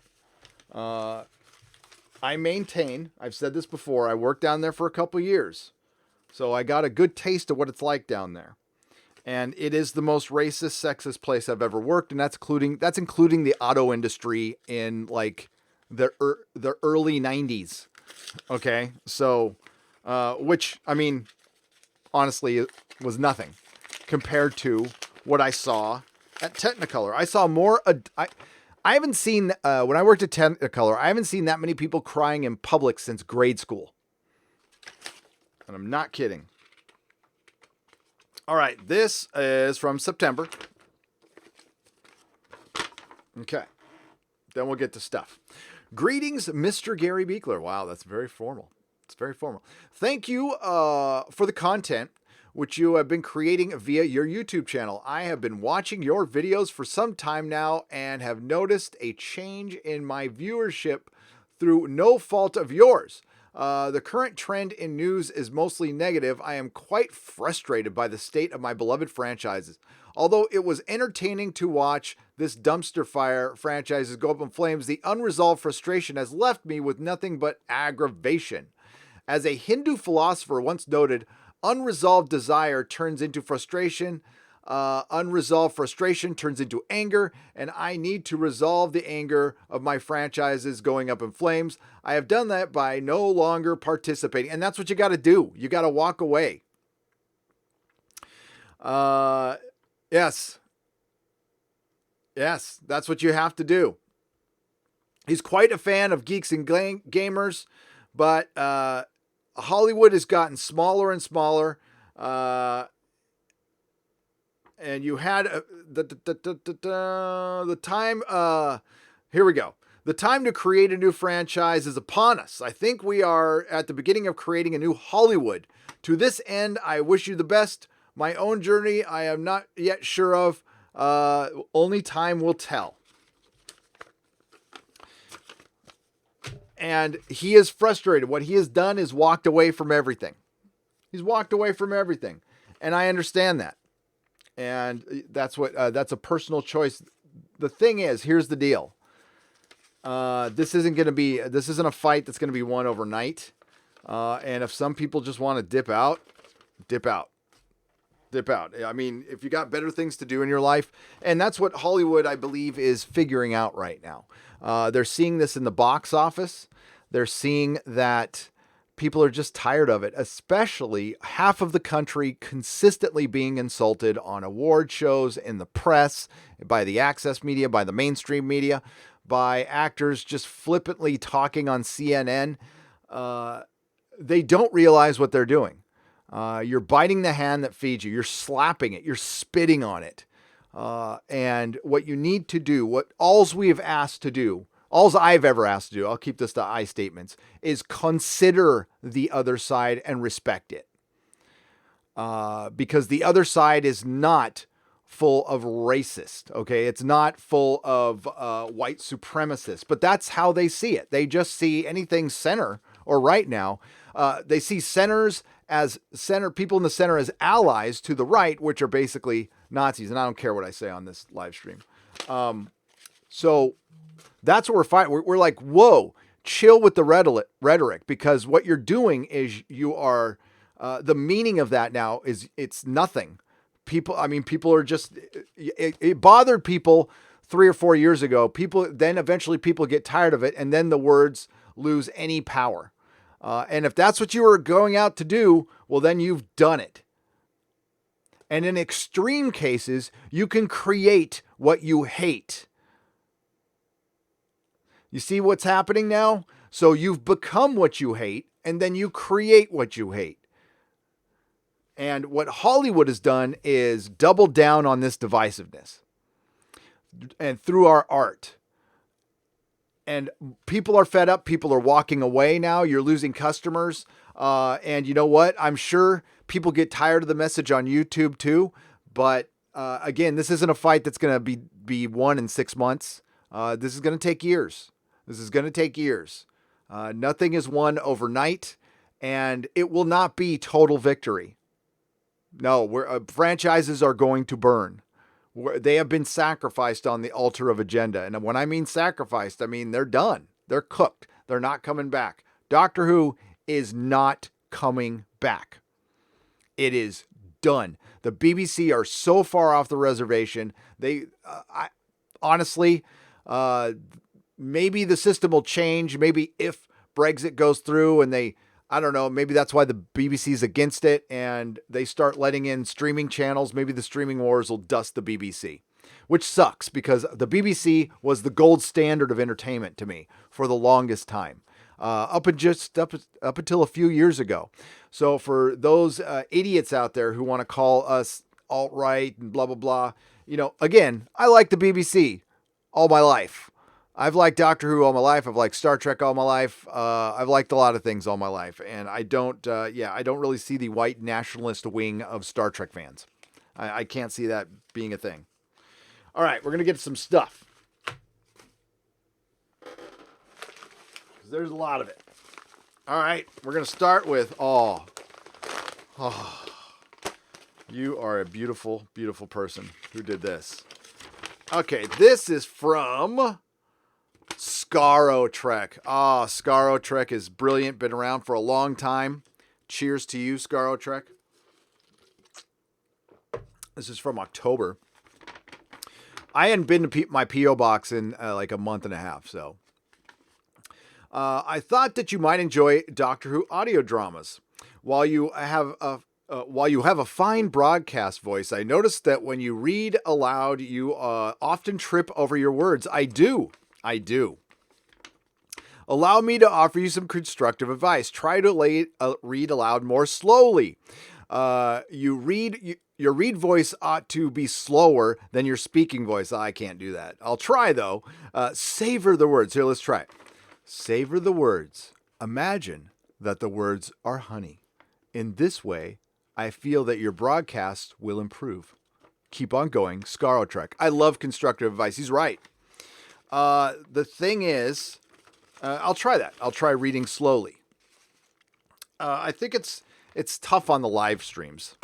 B: I maintain, I've said this before, I worked down there for a couple years. So I got a good taste of what it's like down there. And it is the most racist, sexist place I've ever worked, and that's including the auto industry in like the early 90s. Okay? So which, I mean, honestly, was nothing compared to what I saw at Technicolor. I saw more I haven't seen, when I worked at Technicolor, I haven't seen that many people crying in public since grade school. And I'm not kidding. All right, this is from September. Okay, then we'll get to stuff. Greetings, Mr. Gary Beekler. Wow, that's very formal. It's very formal. Thank you for the content which you have been creating via your YouTube channel. I have been watching your videos for some time now and have noticed a change in my viewership through no fault of yours. The current trend in news is mostly negative. I am quite frustrated by the state of my beloved franchises. Although it was entertaining to watch this dumpster fire franchises go up in flames, the unresolved frustration has left me with nothing but aggravation. As a Hindu philosopher once noted, unresolved desire turns into frustration. Unresolved frustration turns into anger, and I need to resolve the anger of my franchises going up in flames. I have done that by no longer participating, and that's what you got to do. You got to walk away. Yes, that's what you have to do. He's quite a fan of Geeks and Gamers, but Hollywood has gotten smaller and smaller. And you had the time. Here we go. The time to create a new franchise is upon us. I think we are at the beginning of creating a new Hollywood. To this end, I wish you the best. My own journey, I am not yet sure of. Only time will tell. And he is frustrated. What he has done is walked away from everything. He's walked away from everything. And I understand that. And that's a personal choice. The thing is, here's the deal. This isn't a fight that's going to be won overnight. And if some people just want to dip out. I mean, if you got better things to do in your life, and that's what Hollywood, I believe, is figuring out right now. They're seeing this in the box office. They're seeing that people are just tired of it, especially half of the country consistently being insulted on award shows, in the press, by the access media, by the mainstream media, by actors just flippantly talking on CNN. They don't realize what they're doing. You're biting the hand that feeds you. You're slapping it. You're spitting on it. And what you need to do, alls I've ever asked to do, I'll keep this to I statements, is consider the other side and respect it. Because the other side is not full of racist, okay? It's not full of white supremacists, but that's how they see it. They just see anything center or right now. They see people in the center as allies to the right, which are basically Nazis. And I don't care what I say on this live stream. So that's what we're fighting. We're like, whoa, chill with the rhetoric, because what you're doing is you are, the meaning of that now is it's nothing. People are just, it bothered people 3 or 4 years ago. Then eventually people get tired of it, and then the words lose any power. And if that's what you were going out to do, well, then you've done it. And in extreme cases, you can create what you hate. You see what's happening now? So you've become what you hate, and then you create what you hate. And what Hollywood has done is double down on this divisiveness and through our art. And people are fed up. People are walking away now. You're losing customers. And you know what? I'm sure people get tired of the message on YouTube too. But again, this isn't a fight that's going to be won in 6 months. This is going to take years. This is going to take years. Nothing is won overnight, and it will not be total victory. No, franchises are going to burn. They have been sacrificed on the altar of agenda. And when I mean sacrificed, I mean they're done. They're cooked. They're not coming back. Doctor Who is not coming back. It is done. The BBC are so far off the reservation. Honestly, maybe the system will change. Maybe if Brexit goes through and I don't know, maybe that's why the BBC's against it and they start letting in streaming channels. Maybe the streaming wars will dust the BBC, which sucks because the BBC was the gold standard of entertainment to me for the longest time, up until a few years ago. So for those idiots out there who want to call us alt-right and blah, blah, blah, again, I like the BBC all my life. I've liked Doctor Who all my life. I've liked Star Trek all my life. I've liked a lot of things all my life. And I don't really see the white nationalist wing of Star Trek fans. I can't see that being a thing. All right, we're going to get some stuff. There's a lot of it. All right, we're going to start with, you are a beautiful, beautiful person who did this. Okay, this is from Skaro Trek. Skaro Trek is brilliant. Been around for a long time. Cheers to you, Skaro Trek. This is from October. I hadn't been to my P.O. box in like a month and a half, so. I thought that you might enjoy Doctor Who audio dramas. While you have a fine broadcast voice, I noticed that when you read aloud, you often trip over your words. I do. Allow me to offer you some constructive advice. Try to read aloud more slowly. Your read voice ought to be slower than your speaking voice. I can't do that. I'll try, though. Savor the words. Here, let's try it. Savor the words. Imagine that the words are honey. In this way, I feel that your broadcast will improve. Keep on going. Skaro Trek. I love constructive advice. He's right. The thing is, I'll try that. I'll try reading slowly. I think it's tough on the live streams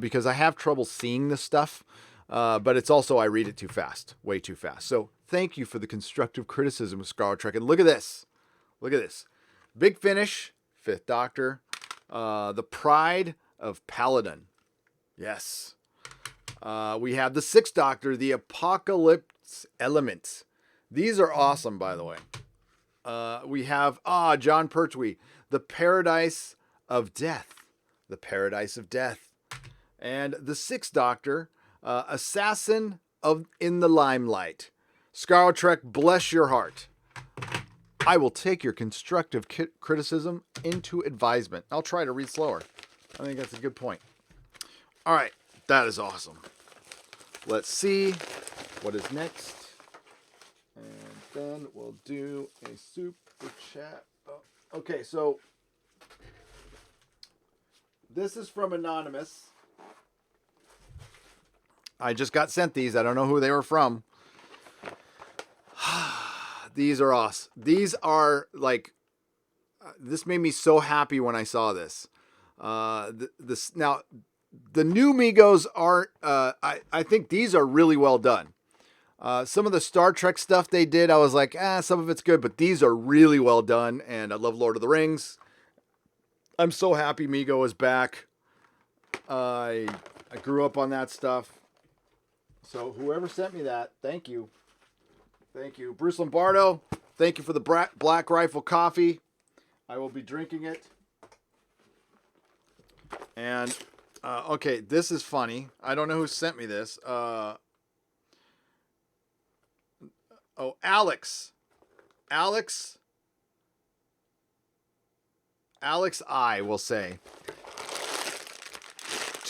B: because I have trouble seeing this stuff, but it's also I read it too fast, way too fast. So thank you for the constructive criticism of Skaro Trek. And look at this. Big Finish, Fifth Doctor, the Pride of Paladin. Yes. We have the Sixth Doctor, the Apocalypse Elements. These are awesome, by the way. We have John Pertwee, the Paradise of Death. The Paradise of Death. And the Sixth Doctor, Assassin in the Limelight. Skaro Trek, bless your heart. I will take your constructive criticism into advisement. I'll try to read slower. I think that's a good point. All right, that is awesome. Let's see what is next. And then we'll do a super chat. Okay, so this is from Anonymous. I just got sent these. I don't know who they were from. These are awesome. These are like, this made me so happy when I saw this. Now, the new Migos aren't, I think these are really well done. Some of the Star Trek stuff they did, I was like, some of it's good, but these are really well done. And I love Lord of the Rings. I'm so happy Migo is back. I grew up on that stuff. So whoever sent me that, thank you. Thank you. Bruce Lombardo, thank you for the Black Rifle coffee. I will be drinking it. And, okay, this is funny. I don't know who sent me this. Alex. Alex I will say.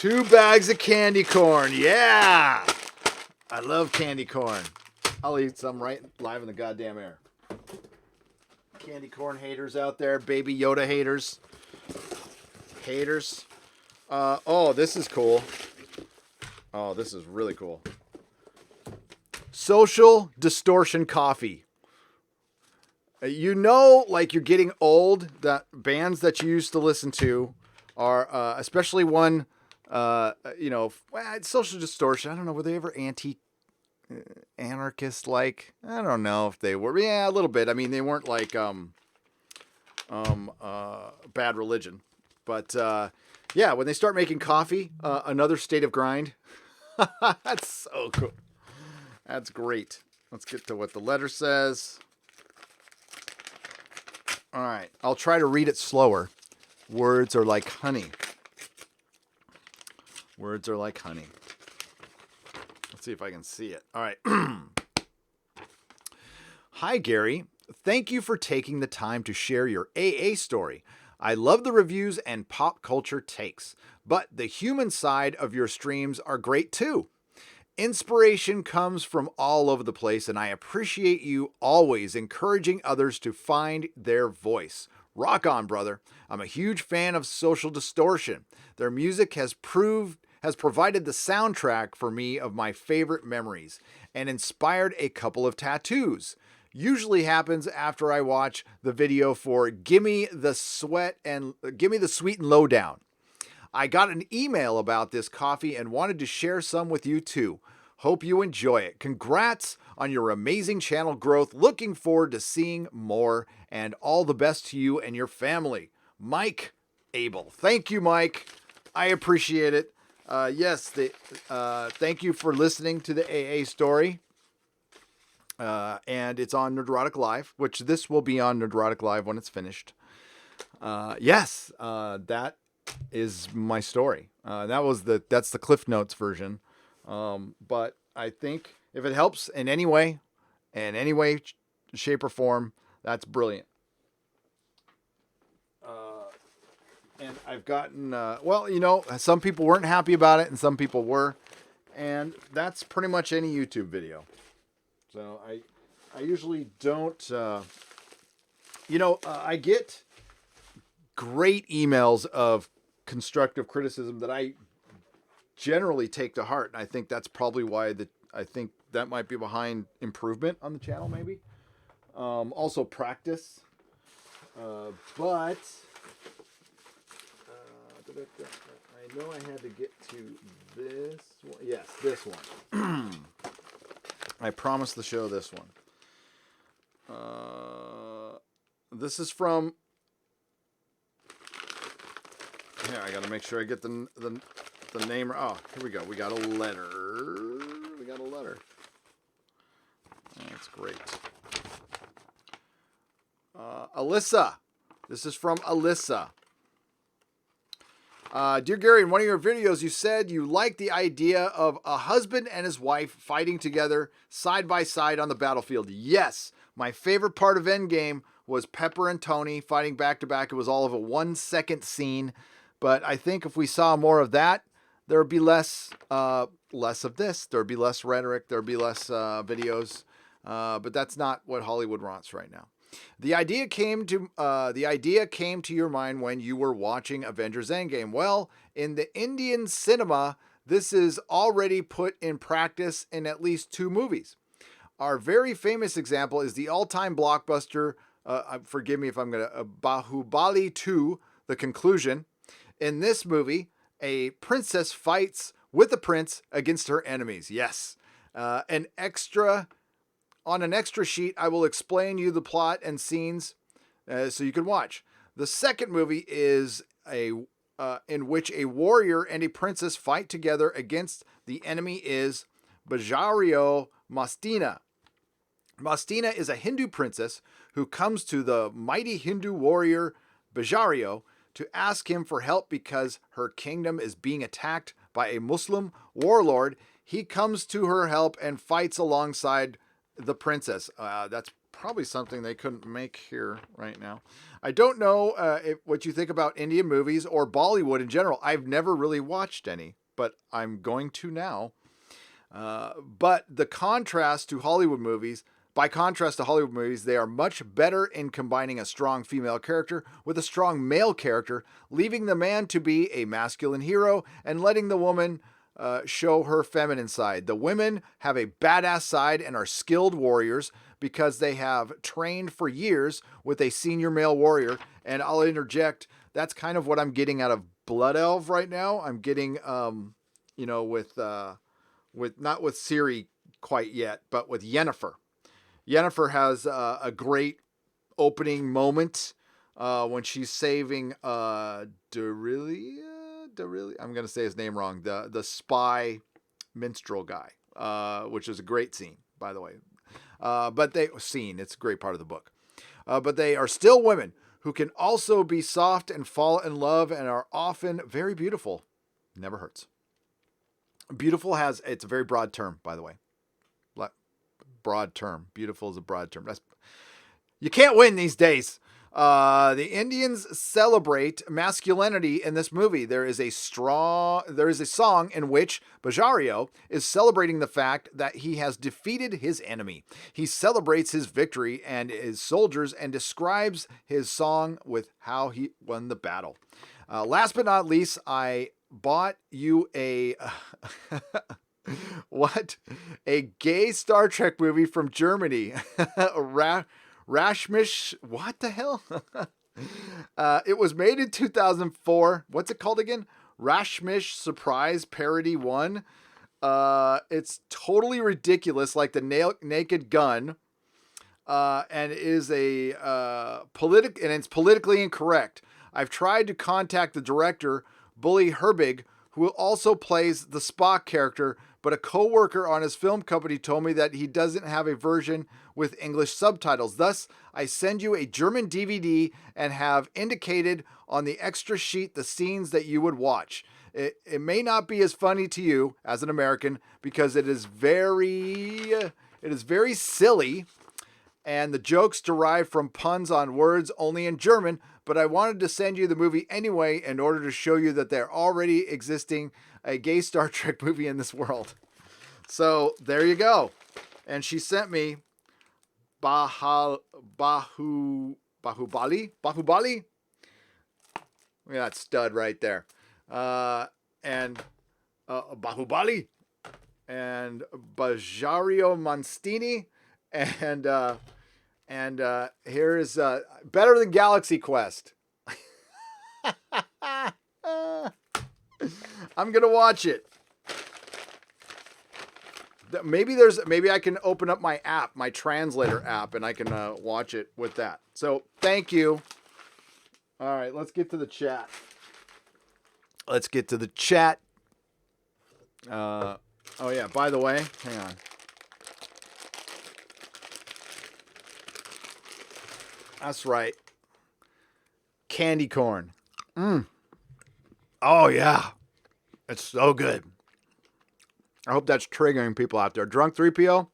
B: 2 bags of candy corn. Yeah. I love candy corn. I'll eat some right live in the goddamn air. Candy corn haters out there, baby Yoda haters. Haters. Oh, this is cool. Oh, this is really cool. Social Distortion Coffee. You know, like you're getting old, that bands that you used to listen to are, especially one, Social Distortion. I don't know, were they ever anarchist like? I don't know if they were. Yeah, a little bit. I mean, they weren't like Bad Religion. But yeah, when they start making coffee, Another State of Grind. That's so cool. That's great. Let's get to what the letter says. All right. I'll try to read it slower. Words are like honey. Words are like honey. Let's see if I can see it. All right. Hi, Gary. Thank you for taking the time to share your AA story. I love the reviews and pop culture takes, but the human side of your streams are great too. Inspiration comes from all over the place, and I appreciate you always encouraging others to find their voice. Rock on, brother. I'm a huge fan of Social Distortion. Their music has provided the soundtrack for me of my favorite memories and inspired a couple of tattoos. Usually happens after I watch the video for Gimme the Sweet and Lowdown. I got an email about this coffee and wanted to share some with you too. Hope you enjoy it. Congrats on your amazing channel growth. Looking forward to seeing more, and all the best to you and your family. Mike Abel. Thank you, Mike. I appreciate it. Thank you for listening to the AA story. And it's on Nerdrotic Live, which this will be on Nerdrotic Live when it's finished. That is my story. That's the Cliff Notes version. But I think if it helps in any way, shape or form, that's brilliant. And I've gotten, some people weren't happy about it and some people were, and that's pretty much any YouTube video. So I usually don't, I get great emails of constructive criticism that I generally take to heart. And I think that's probably why I think that might be behind improvement on the channel, maybe. Also practice. I know I had to get to this one. Yes, this one. I promised the show this one. This is from... Here, I got to make sure I get the name. Oh, here we go. We got a letter. That's great. Alyssa. This is from Alyssa. Dear Gary, in one of your videos, you said you liked the idea of a husband and his wife fighting together side by side on the battlefield. Yes, my favorite part of Endgame was Pepper and Tony fighting back to back. It was all of a 1-second scene. But I think if we saw more of that, there would be less of this. There would be less rhetoric. There would be less videos. But that's not what Hollywood wants right now. The idea came to your mind when you were watching Avengers Endgame. Well, in the Indian cinema, this is already put in practice in at least 2 movies. Our very famous example is the all-time blockbuster, forgive me if I'm going to, Bahubali 2, The Conclusion. In this movie, a princess fights with a prince against her enemies. Yes. On an extra sheet, I will explain you the plot and scenes so you can watch. The second movie is in which a warrior and a princess fight together against the enemy is Bajario Mastina. Mastina is a Hindu princess who comes to the mighty Hindu warrior Bajario to ask him for help because her kingdom is being attacked by a Muslim warlord. He comes to her help and fights alongside the princess. That's probably something they couldn't make here right now. I don't know what you think about Indian movies or Bollywood in general. I've never really watched any, but I'm going to now. But the contrast to Hollywood movies, by contrast to Hollywood movies, they are much better in combining a strong female character with a strong male character, leaving the man to be a masculine hero and letting the woman show her feminine side. The women have a badass side and are skilled warriors because they have trained for years with a senior male warrior. And I'll interject, that's kind of what I'm getting out of Blood Elf right now. I'm getting, with not with Ciri quite yet, but with Yennefer. Yennefer has a great opening moment when she's saving Darylia. I'm going to say his name wrong. The spy minstrel guy, which is a great scene, by the way. It's a great part of the book. But they are still women who can also be soft and fall in love and are often very beautiful. Never hurts. Beautiful it's a very broad term, by the way. Broad term. Beautiful is a broad term. You can't win these days. The Indians celebrate masculinity in this movie. There is a song in which Bajario is celebrating the fact that he has defeated his enemy. He celebrates his victory and his soldiers and describes his song with how he won the battle. Last but not least, I bought you a a gay Star Trek movie from Germany. Rashmish, what the hell? It was made in 2004. What's it called again? Rashmish Surprise Parody 1. It's totally ridiculous, like the Naked Gun. And it is and it's politically incorrect. I've tried to contact the director, Bully Herbig, who also plays the Spock character, but a co-worker on his film company told me that he doesn't have a version with English subtitles. Thus, I send you a German DVD and have indicated on the extra sheet the scenes that you would watch. It may not be as funny to you as an American because it is very silly, and the jokes derive from puns on words only in German, but I wanted to send you the movie anyway in order to show you that there already existing a gay Star Trek movie in this world. So there you go. And she sent me Bahubali. Look at that stud right there. And Bahubali and Bajario Monstini and here is Better Than Galaxy Quest. I'm gonna watch it. Maybe I can open up my app, my translator app, and I can watch it with that. So thank you. All right, let's get to the chat. Oh yeah, by the way, hang on. That's right. Candy corn. Oh, yeah. It's so good. I hope that's triggering people out there. Drunk 3PO?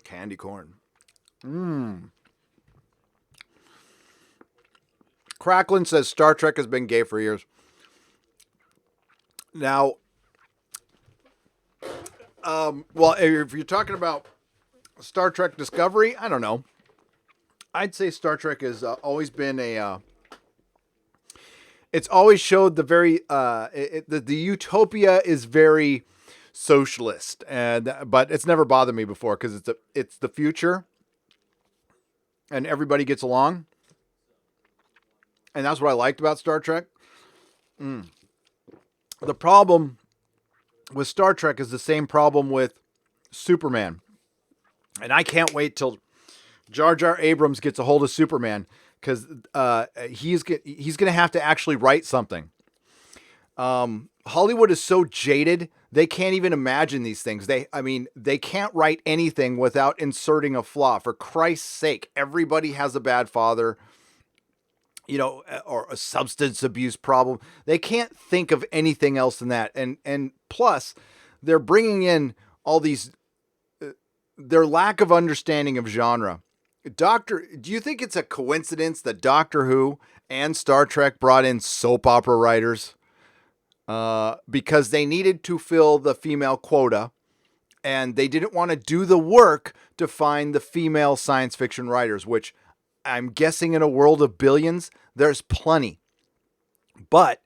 B: Candy corn. Cracklin says Star Trek has been gay for years. Now, well, if you're talking about Star Trek Discovery, I don't know. I'd say Star Trek has always been it's always showed the very, the utopia is very socialist, but it's never bothered me before because it's the future and everybody gets along. And that's what I liked about Star Trek. The problem with Star Trek is the same problem with Superman. And I can't wait till Jar Jar Abrams gets a hold of Superman because he's going to have to actually write something. Hollywood is so jaded, they can't even imagine these things. They can't write anything without inserting a flaw. For Christ's sake, everybody has a bad father, or a substance abuse problem. They can't think of anything else than that. And plus, they're bringing in all these their lack of understanding of genre. Do you think it's a coincidence that Doctor Who and Star Trek brought in soap opera writers because they needed to fill the female quota and they didn't want to do the work to find the female science fiction writers, which I'm guessing in a world of billions, there's plenty. But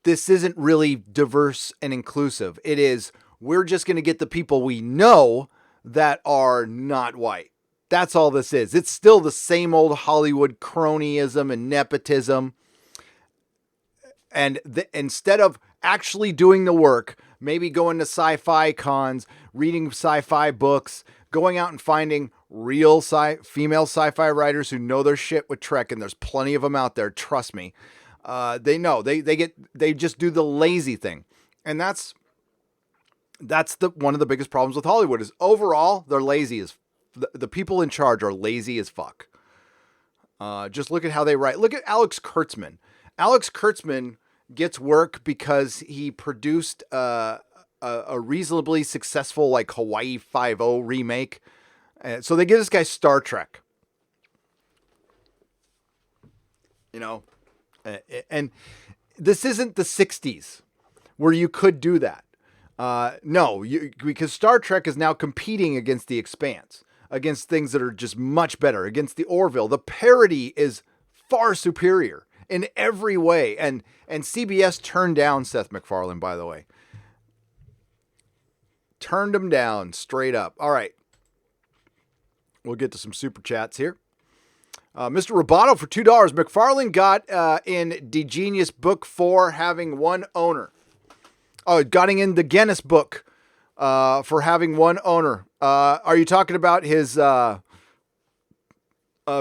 B: this isn't really diverse and inclusive. It is, we're just going to get the people we know that are not white. That's all this is. It's still the same old Hollywood cronyism and nepotism. And instead of actually doing the work, maybe going to sci-fi cons, reading sci-fi books, going out and finding real female sci-fi writers who know their shit with Trek, and there's plenty of them out there, trust me. They know. They just do the lazy thing. And that's one of the biggest problems with Hollywood is overall they're lazy as the people in charge are lazy as fuck. Just look at how they write. Look at Alex Kurtzman. Alex Kurtzman gets work because he produced a reasonably successful like Hawaii Five-0 remake. So they give this guy Star Trek. You know, and this isn't the 60s where you could do that. No, because Star Trek is now competing against The Expanse, against things that are just much better, against the Orville. The parody is far superior in every way. And CBS turned down Seth MacFarlane, by the way. Turned him down straight up. All right. We'll get to some super chats here. Mr. Roboto for $2. MacFarlane got in DeGenius Book 4 having one owner. Oh, got in the Guinness Book for having one owner. Are you talking about his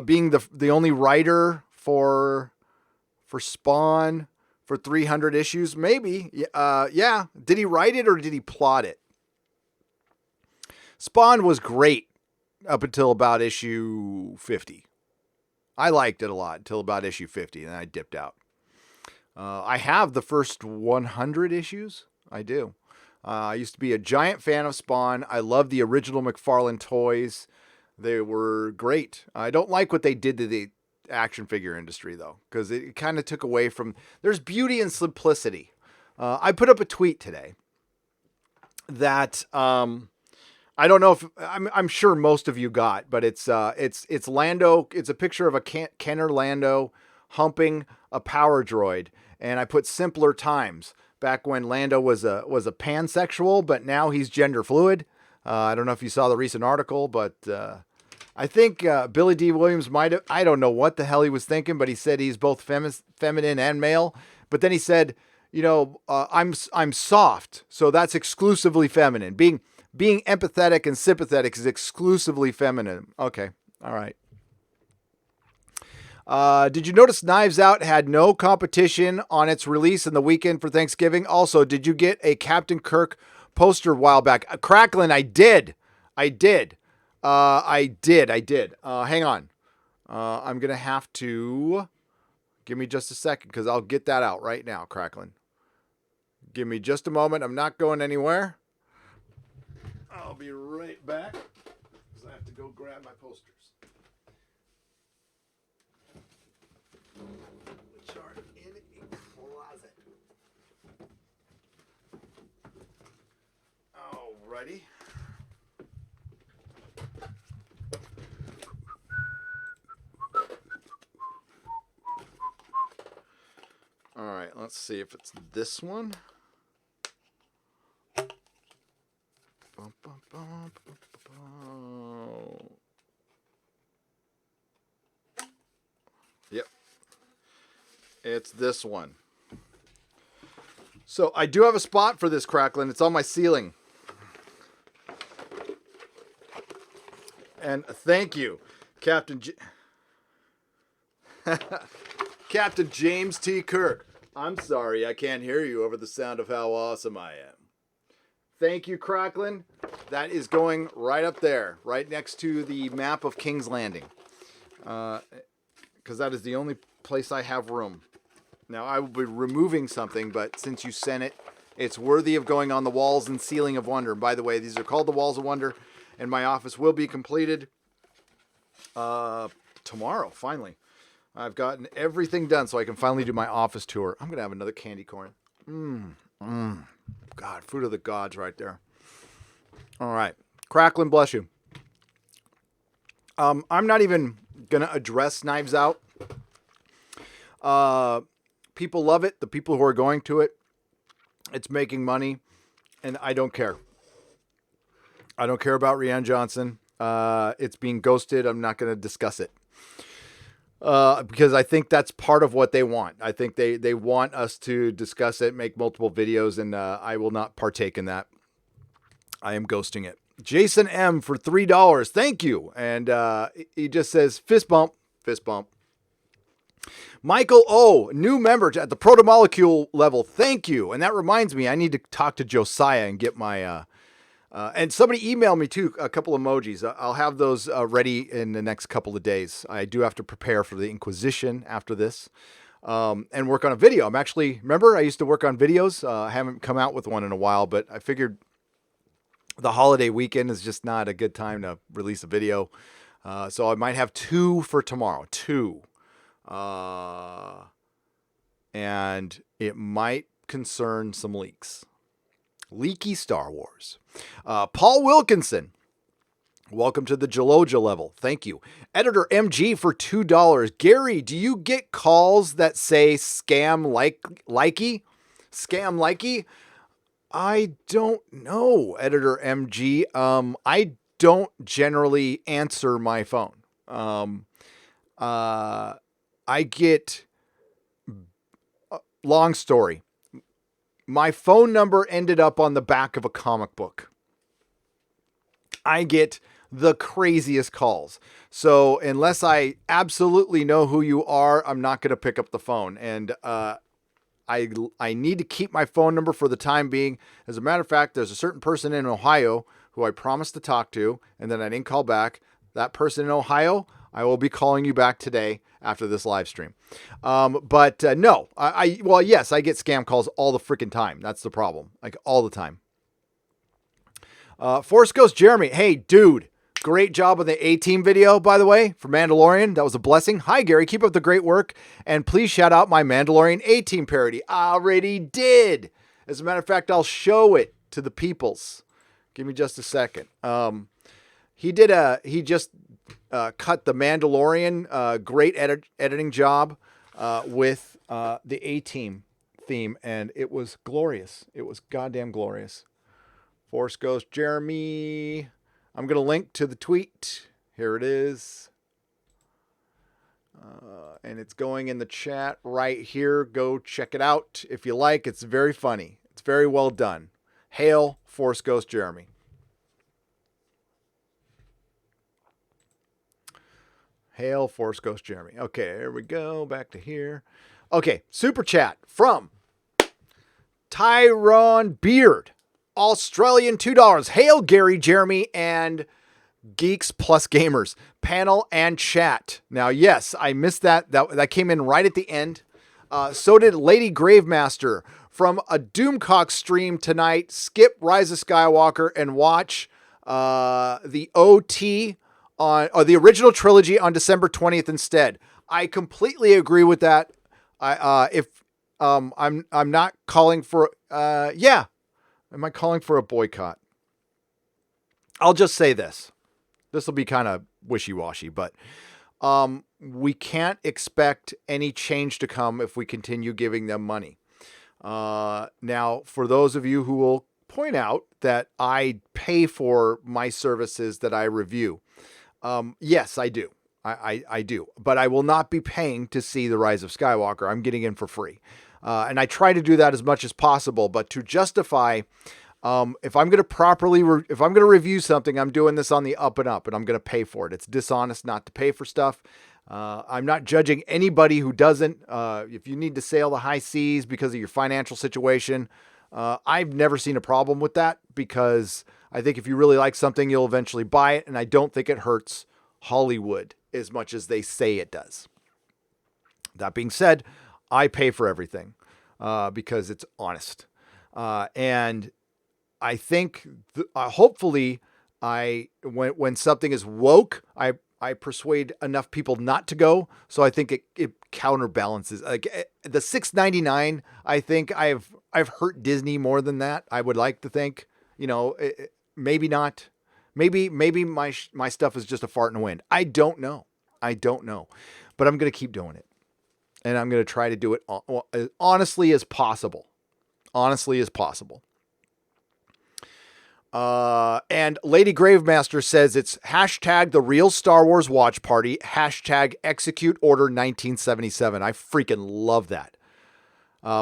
B: being the only writer for Spawn for 300 issues? Maybe. Yeah. Did he write it or did he plot it? Spawn was great up until about issue 50. I liked it a lot until about issue 50, and then I dipped out. I have the first 100 issues. I do. I used to be a giant fan of Spawn. I love the original McFarlane toys. They were great. I don't like what they did to the action figure industry, though, because it kind of took away from... There's beauty and simplicity. I put up a tweet today that... I don't know if I'm sure most of you got, but it's Lando. It's a picture of a Kenner Lando humping a power droid, and I put simpler times back when Lando was a pansexual, but now he's gender fluid. I don't know if you saw the recent article, but I think Billy D. Williams might have. I don't know what the hell he was thinking, but he said he's both feminine and male. But then he said, I'm soft, so that's exclusively feminine. Being empathetic and sympathetic is exclusively feminine. Okay. All right. Did you notice Knives Out had no competition on its release in the weekend for Thanksgiving? Also, did you get a Captain Kirk poster a while back? Cracklin, I did. I did. Hang on. I'm going to have to... Give me just a second because I'll get that out right now, Cracklin. Give me just a moment. I'm not going anywhere. I'll be right back because I have to go grab my posters, which are in a closet. Alrighty. All right, let's see if it's this one. Yep. It's this one. So I do have a spot for this, Cracklin. It's on my ceiling. And thank you, Captain James T. Kirk. I'm sorry I can't hear you over the sound of how awesome I am. Thank you, Cracklin. That is going right up there, right next to the map of King's Landing. Because that is the only place I have room. Now, I will be removing something, but since you sent it, it's worthy of going on the walls and ceiling of wonder. By the way, these are called the Walls of Wonder. and my office will be completed tomorrow. Finally, I've gotten everything done, so I can finally do my office tour. I'm gonna have another candy corn. God, food of the gods, right there. All right, Cracklin, bless you. I'm not even gonna address Knives Out. People love it. The people who are going to it, it's making money, and I don't care. I don't care about Rian Johnson. It's being ghosted. I'm not going to discuss it. Because I think that's part of what they want. I think they want us to discuss it, make multiple videos, and I will not partake in that. I am ghosting it. Jason M for $3. Thank you. And he just says, fist bump, fist bump. Michael O, new member at the protomolecule level. Thank you. And that reminds me, I need to talk to Josiah and get my... and somebody emailed me too, a couple emojis. I'll have those ready in the next couple of days. I do have to prepare for the Inquisition after this and work on a video. I'm actually, remember, I used to work on videos. I haven't come out with one in a while, but I figured the holiday weekend is just not a good time to release a video. So I might have 2 for tomorrow. 2. And it might concern some leaks. Leaky Star Wars. Paul Wilkinson, welcome to the Jaloja level. Thank you. Editor MG for $2. Gary, do you get calls that say scam likey? Scam likey? I don't know, Editor MG. I don't generally answer my phone. I get, long story. My phone number ended up on the back of a comic book. I get the craziest calls. So unless I absolutely know who you are, I'm not going to pick up the phone. And I need to keep my phone number for the time being. As a matter of fact, there's a certain person in Ohio who I promised to talk to, and then I didn't call back. That person in Ohio, I will be calling you back today after this live stream. But no, well, yes, I get scam calls all the freaking time. That's the problem. Like all the time. Force Ghost Jeremy. Hey, dude, great job on the A-Team video, by the way, for Mandalorian. That was a blessing. Hi, Gary. Keep up the great work. And please shout out my Mandalorian A-Team parody. I already did. As a matter of fact, I'll show it to the peoples. Give me just a second. He just cut the Mandalorian, great editing job with the A-Team theme, and it was glorious. It was goddamn glorious. Force Ghost Jeremy. I'm going to link to the tweet. Here it is. And it's going in the chat right here. Go check it out if you like. It's very funny. It's very well done. Hail Force Ghost Jeremy. Hail Force Ghost Jeremy. Okay, here we go. Back to here. Okay, super chat from Tyron Beard. Australian $2. Hail Gary, Jeremy, and Geeks Plus Gamers. Panel and chat. Now, yes, I missed that. That came in right at the end. So did Lady Gravemaster. From a Doomcock stream tonight, skip Rise of Skywalker and watch the OT or the original trilogy on December 20th instead. I completely agree with that. I'm not calling for am I calling for a boycott? I'll just say this. This will be kind of wishy-washy, but we can't expect any change to come if we continue giving them money. Now, for those of you who will point out that I pay for my services that I review, yes, I do. I do. But I will not be paying to see The Rise of Skywalker. I'm getting in for free. And I try to do that as much as possible. But to justify, if I'm going to review something, I'm doing this on the up and up, and I'm going to pay for it. It's dishonest not to pay for stuff. I'm not judging anybody who doesn't. If you need to sail the high seas because of your financial situation, I've never seen a problem with that, because I think if you really like something, you'll eventually buy it. And I don't think it hurts Hollywood as much as they say it does. That being said, I pay for everything because it's honest. And I think hopefully When something is woke, I persuade enough people not to go. So I think it counterbalances. Like the $6.99, I think I've hurt Disney more than that. I would like to think, maybe not. Maybe my stuff is just a fart in the wind. I don't know. But I'm going to keep doing it. And I'm going to try to do it as honestly as possible. And Lady Gravemaster says it's hashtag the real Star Wars watch party, hashtag execute order 1977. I freaking love that.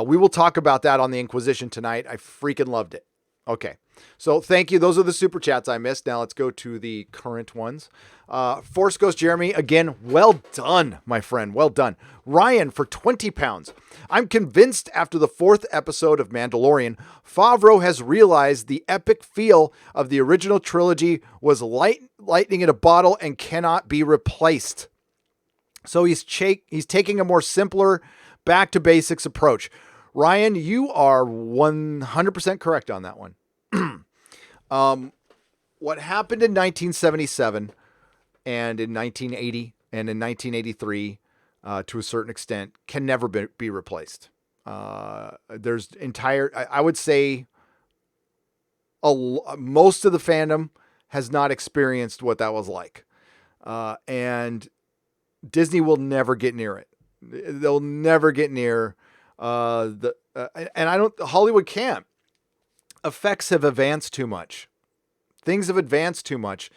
B: We will talk about that on the Inquisition tonight. I freaking loved it. Okay. So thank you. Those are the super chats I missed. Now let's go to the current ones. Force Ghost Jeremy, again, well done, my friend. Well done. Ryan for 20 pounds. I'm convinced after the 4th episode of Mandalorian, Favreau has realized the epic feel of the original trilogy was lightning in a bottle and cannot be replaced. So he's taking a more simpler, back to basics approach. Ryan, you are 100% correct on that one. What happened in 1977 and in 1980 and in 1983, to a certain extent, can never be replaced. There's I would say most of the fandom has not experienced what that was like. And Disney will never get near it. They'll never get near and Hollywood can't. Effects have advanced too much. Things have advanced too much.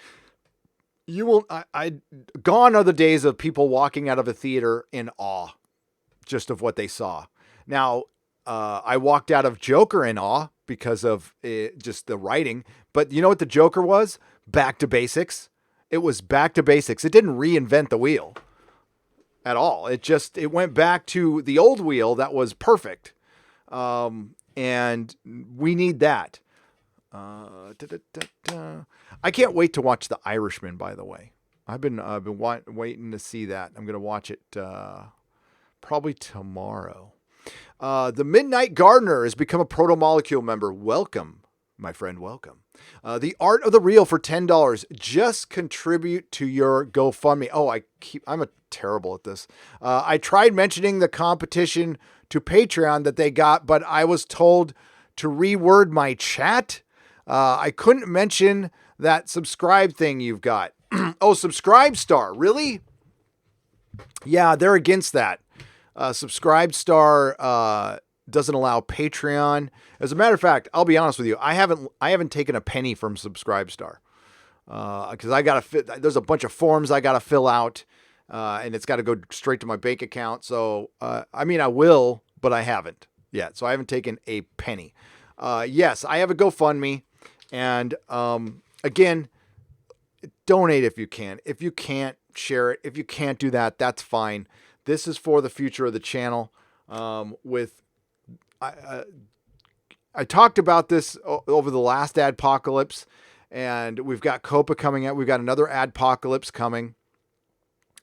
B: Gone are the days of people walking out of a theater in awe just of what they saw. Now, I walked out of Joker in awe because of just the writing. But you know what the Joker was? Back to basics. It was back to basics. It didn't reinvent the wheel at all. It went back to the old wheel that was perfect. And we need that. I can't wait to watch The Irishman, by the way. I've been waiting to see that. I'm going to watch it probably tomorrow. The Midnight Gardener has become a Proto Molecule member. Welcome, my friend. Welcome. The Art of the Real for $10. Just contribute to your GoFundMe. Oh, I'm terrible at this. I tried mentioning the competition to Patreon that they got, but I was told to reword my chat. I couldn't mention that subscribe thing you've got. Oh, Subscribestar. Really? Yeah, they're against that. Subscribestar doesn't allow Patreon. As a matter of fact, I'll be honest with you. I haven't taken a penny from Subscribestar because there's a bunch of forms I got to fill out. And it's got to go straight to my bank account. So, I will, but I haven't yet. So I haven't taken a penny. Yes, I have a GoFundMe. And again, donate if you can. If you can't, share it. If you can't do that, that's fine. This is for the future of the channel. I talked about this over the last Adpocalypse. And we've got Copa coming out. We've got another Adpocalypse coming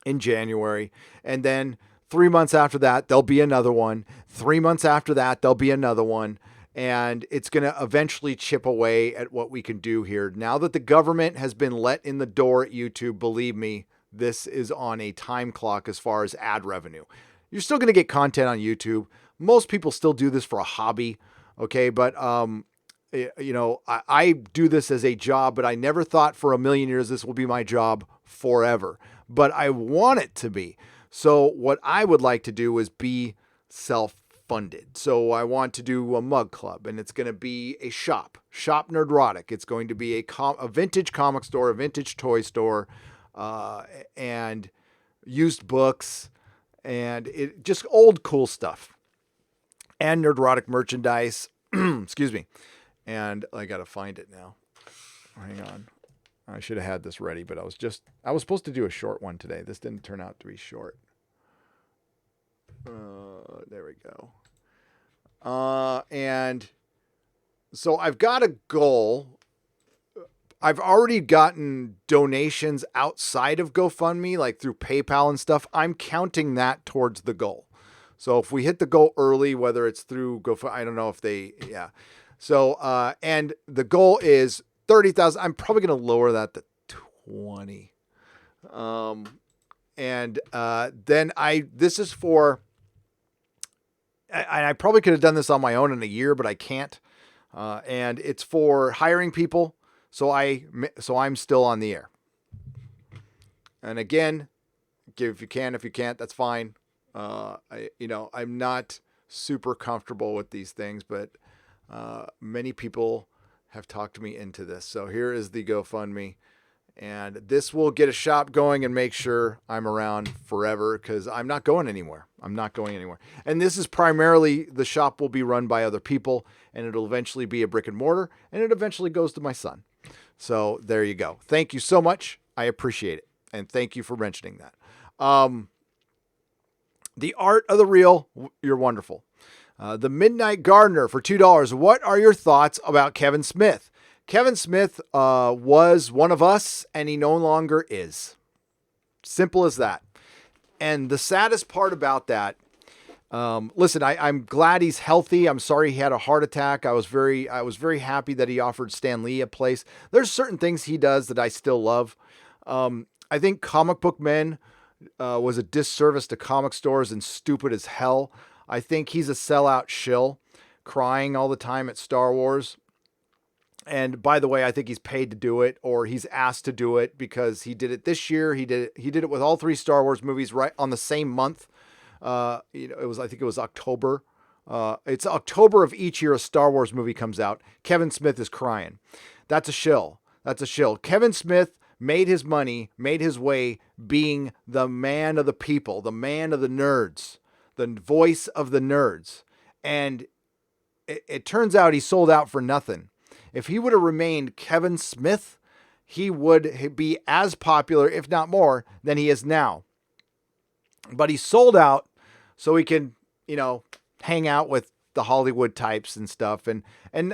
B: in January. And then 3 months after that, there'll be another one. 3 months after that, there'll be another one. And it's going to eventually chip away at what we can do here. Now that the government has been let in the door at YouTube, believe me, this is on a time clock as far as ad revenue. You're still going to get content on YouTube. Most people still do this for a hobby. Okay. But, I do this as a job, but I never thought for a million years this will be my job forever. But I want it to be. So what I would like to do is be self-funded. So I want to do a mug club, and it's going to be a shop Nerdrotic. It's going to be a vintage comic store, a vintage toy store, and used books, and it just old cool stuff, and Nerdrotic merchandise. Excuse me. And I got to find it now. Hang on. I should have had this ready, but I was supposed to do a short one today. This didn't turn out to be short. There we go. And so I've got a goal. I've already gotten donations outside of GoFundMe, like through PayPal and stuff. I'm counting that towards the goal. So if we hit the goal early, whether it's through GoFundMe, I don't know if yeah. So, and the goal is 30,000. I'm probably going to lower that to 20. And then this is for, I probably could have done this on my own in a year, but I can't. And it's for hiring people. So I'm still on the air. And again, give if you can, if you can't, that's fine. I'm not super comfortable with these things, but many people have talked me into this. So here is the GoFundMe. And this will get a shop going and make sure I'm around forever because I'm not going anywhere. And this is primarily, the shop will be run by other people and it'll eventually be a brick and mortar and it eventually goes to my son. So there you go. Thank you so much. I appreciate it. And thank you for mentioning that. The Art of the Real, you're wonderful. The Midnight Gardener for $2. What are your thoughts about Kevin Smith? Kevin Smith was one of us, and he no longer is. Simple as that. And the saddest part about that, listen, I'm glad he's healthy. I'm sorry he had a heart attack. I was very happy that he offered Stan Lee a place. There's certain things he does that I still love. I think Comic Book Men was a disservice to comic stores and stupid as hell. I think he's a sellout shill, crying all the time at Star Wars. And by the way, I think he's paid to do it, or he's asked to do it because he did it this year. He did it with all 3 Star Wars movies right on the same month. I think it was October. It's October of each year a Star Wars movie comes out. Kevin Smith is crying. That's a shill. Kevin Smith made his money, made his way being the man of the people, the man of the nerds, the voice of the nerds. And it turns out he sold out for nothing. If he would have remained Kevin Smith, he would be as popular, if not more, than he is now. But he sold out so he can, hang out with the Hollywood types and stuff. And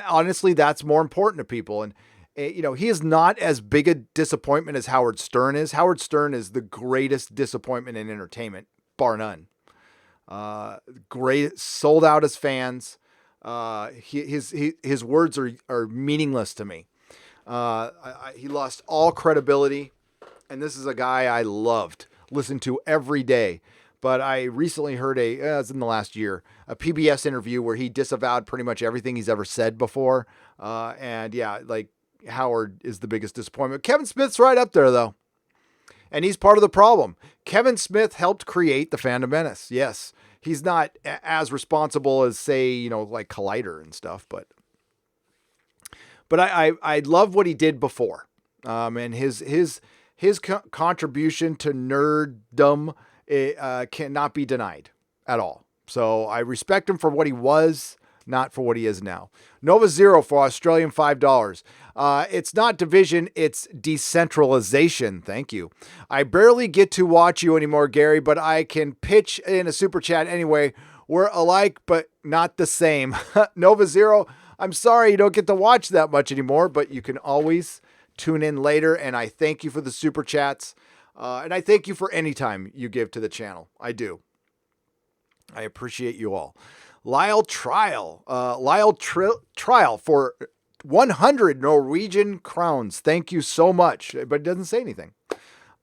B: honestly, that's more important to people. And, he is not as big a disappointment as Howard Stern is. Howard Stern is the greatest disappointment in entertainment, bar none. Great, sold out as fans. His words are meaningless to me. He lost all credibility, and this is a guy I listened to every day. But I recently heard it was in the last year, a PBS interview where he disavowed pretty much everything he's ever said before. Howard is the biggest disappointment. Kevin Smith's right up there though. And he's part of the problem. Kevin Smith helped create the Phantom Menace. Yes. He's not as responsible as, say, like Collider and stuff, but I love what he did before, and his contribution to nerddom cannot be denied at all. So I respect him for what he was, not for what he is now. Nova Zero for Australian $5. It's not division, it's decentralization. Thank you. I barely get to watch you anymore, Gary, but I can pitch in a super chat anyway. We're alike, but not the same. Nova Zero, I'm sorry you don't get to watch that much anymore, but you can always tune in later. And I thank you for the super chats. And I thank you for any time you give to the channel. I do. I appreciate you all. Lyle Trial for 100 Norwegian crowns. Thank you so much. But it doesn't say anything.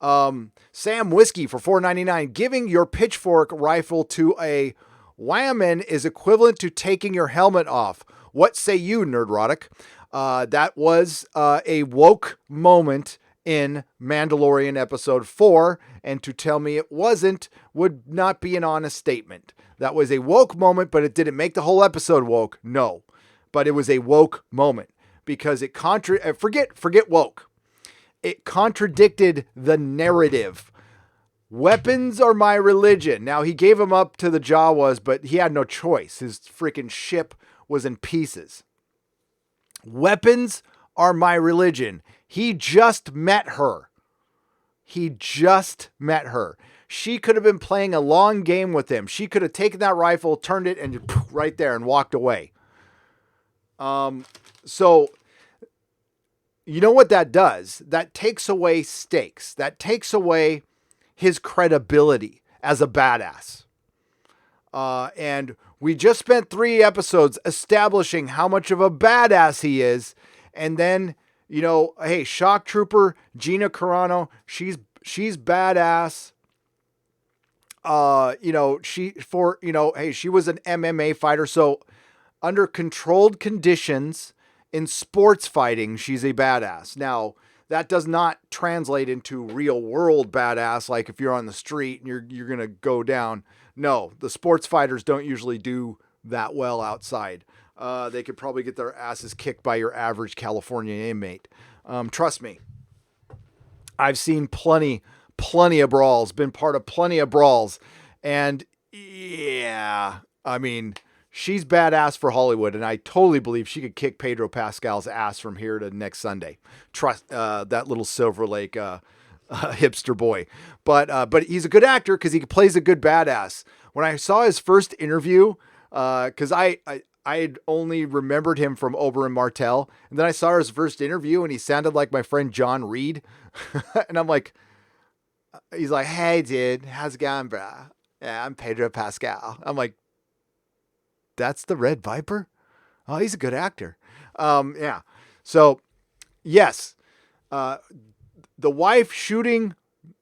B: Sam Whiskey for $4.99. Giving your pitchfork rifle to a whammon is equivalent to taking your helmet off. What say you, Nerdrotic? That was a woke moment in Mandalorian episode 4, and to tell me it wasn't would not be an honest statement. That was a woke moment, but it didn't make the whole episode woke. No, but it was a woke moment because it forget woke. It contradicted the narrative. Weapons are my religion. Now he gave them up to the Jawas, but he had no choice. His freaking ship was in pieces. Weapons are my religion. He just met her. She could have been playing a long game with him. She could have taken that rifle, turned it, and right there and walked away. So, you know what that does? That takes away stakes. That takes away his credibility as a badass. And we just spent 3 episodes establishing how much of a badass he is, and then Hey, Shock Trooper, Gina Carano, she's badass. Hey, she was an MMA fighter, so under controlled conditions in sports fighting, she's a badass. Now, that does not translate into real world badass, like if you're on the street and you're going to go down. No, the sports fighters don't usually do that well outside. They could probably get their asses kicked by your average California inmate. Trust me. I've seen plenty of brawls, been part of plenty of brawls. And yeah, I mean, she's badass for Hollywood, and I totally believe she could kick Pedro Pascal's ass from here to next Sunday. Trust that little Silver Lake hipster boy, but he's a good actor because he plays a good badass. When I saw his first interview, because I had only remembered him from Oberyn Martell, and then I saw his first interview, and he sounded like my friend John Reed, and I'm like, he's like, "Hey, dude, how's it going, bro? Yeah, I'm Pedro Pascal." I'm like, that's the Red Viper? Oh, he's a good actor. Yeah. So, yes, the wife shooting,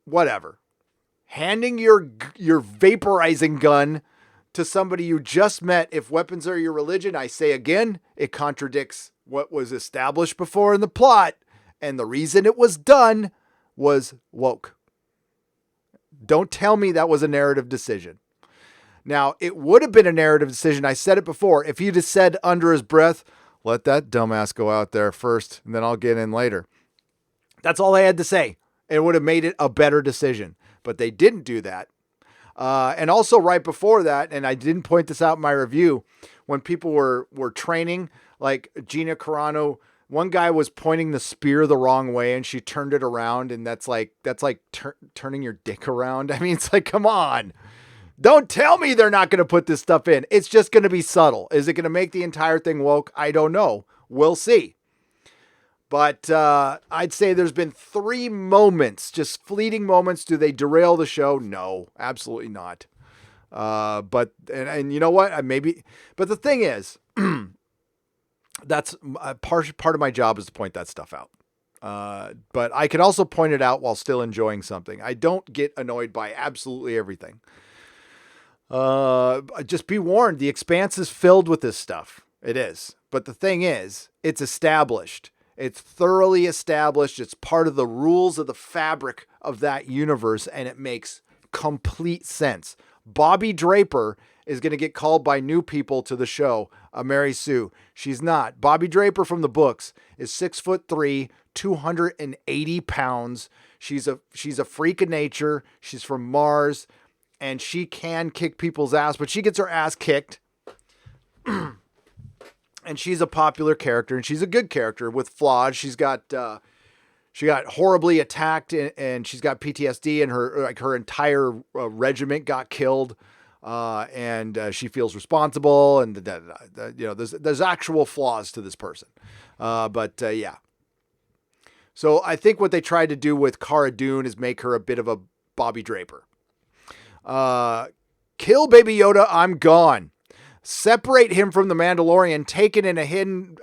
B: whatever, handing your vaporizing gun to somebody you just met. If weapons are your religion, I say again, it contradicts what was established before in the plot. And the reason it was done was woke. Don't tell me that was a narrative decision. Now, it would have been a narrative decision. I said it before. If he'd have said under his breath, let that dumbass go out there first, and then I'll get in later. That's all I had to say. It would have made it a better decision. But they didn't do that. And also right before that, and I didn't point this out in my review, when people were training, like Gina Carano, one guy was pointing the spear the wrong way and she turned it around, and that's like turning your dick around. I mean, it's like, come on. Don't tell me they're not going to put this stuff in. It's just going to be subtle. Is it going to make the entire thing woke? I don't know. We'll see. But I'd say there's been 3 moments, just fleeting moments. Do they derail the show? No, absolutely not. But you know what? But the thing is, that's part of my job is to point that stuff out. But I can also point it out while still enjoying something. I don't get annoyed by absolutely everything. Just be warned, the Expanse is filled with this stuff. It is. But the thing is, it's established. It's thoroughly established. It's part of the rules of the fabric of that universe, and it makes complete sense. Bobby Draper is going to get called by new people to the show, Mary Sue. She's not. Bobby Draper from the books is 6'3", 280 pounds. She's a freak of nature. She's from Mars. And she can kick people's ass, but she gets her ass kicked. And she's a popular character, and she's a good character with flaws. She got horribly attacked, and she's got PTSD, and her entire regiment got killed. And she feels responsible, and there's actual flaws to this person. Yeah. So I think what they tried to do with Cara Dune is make her a bit of a Bobby Draper. Kill Baby Yoda, I'm gone. Separate him from the Mandalorian, taken in a hidden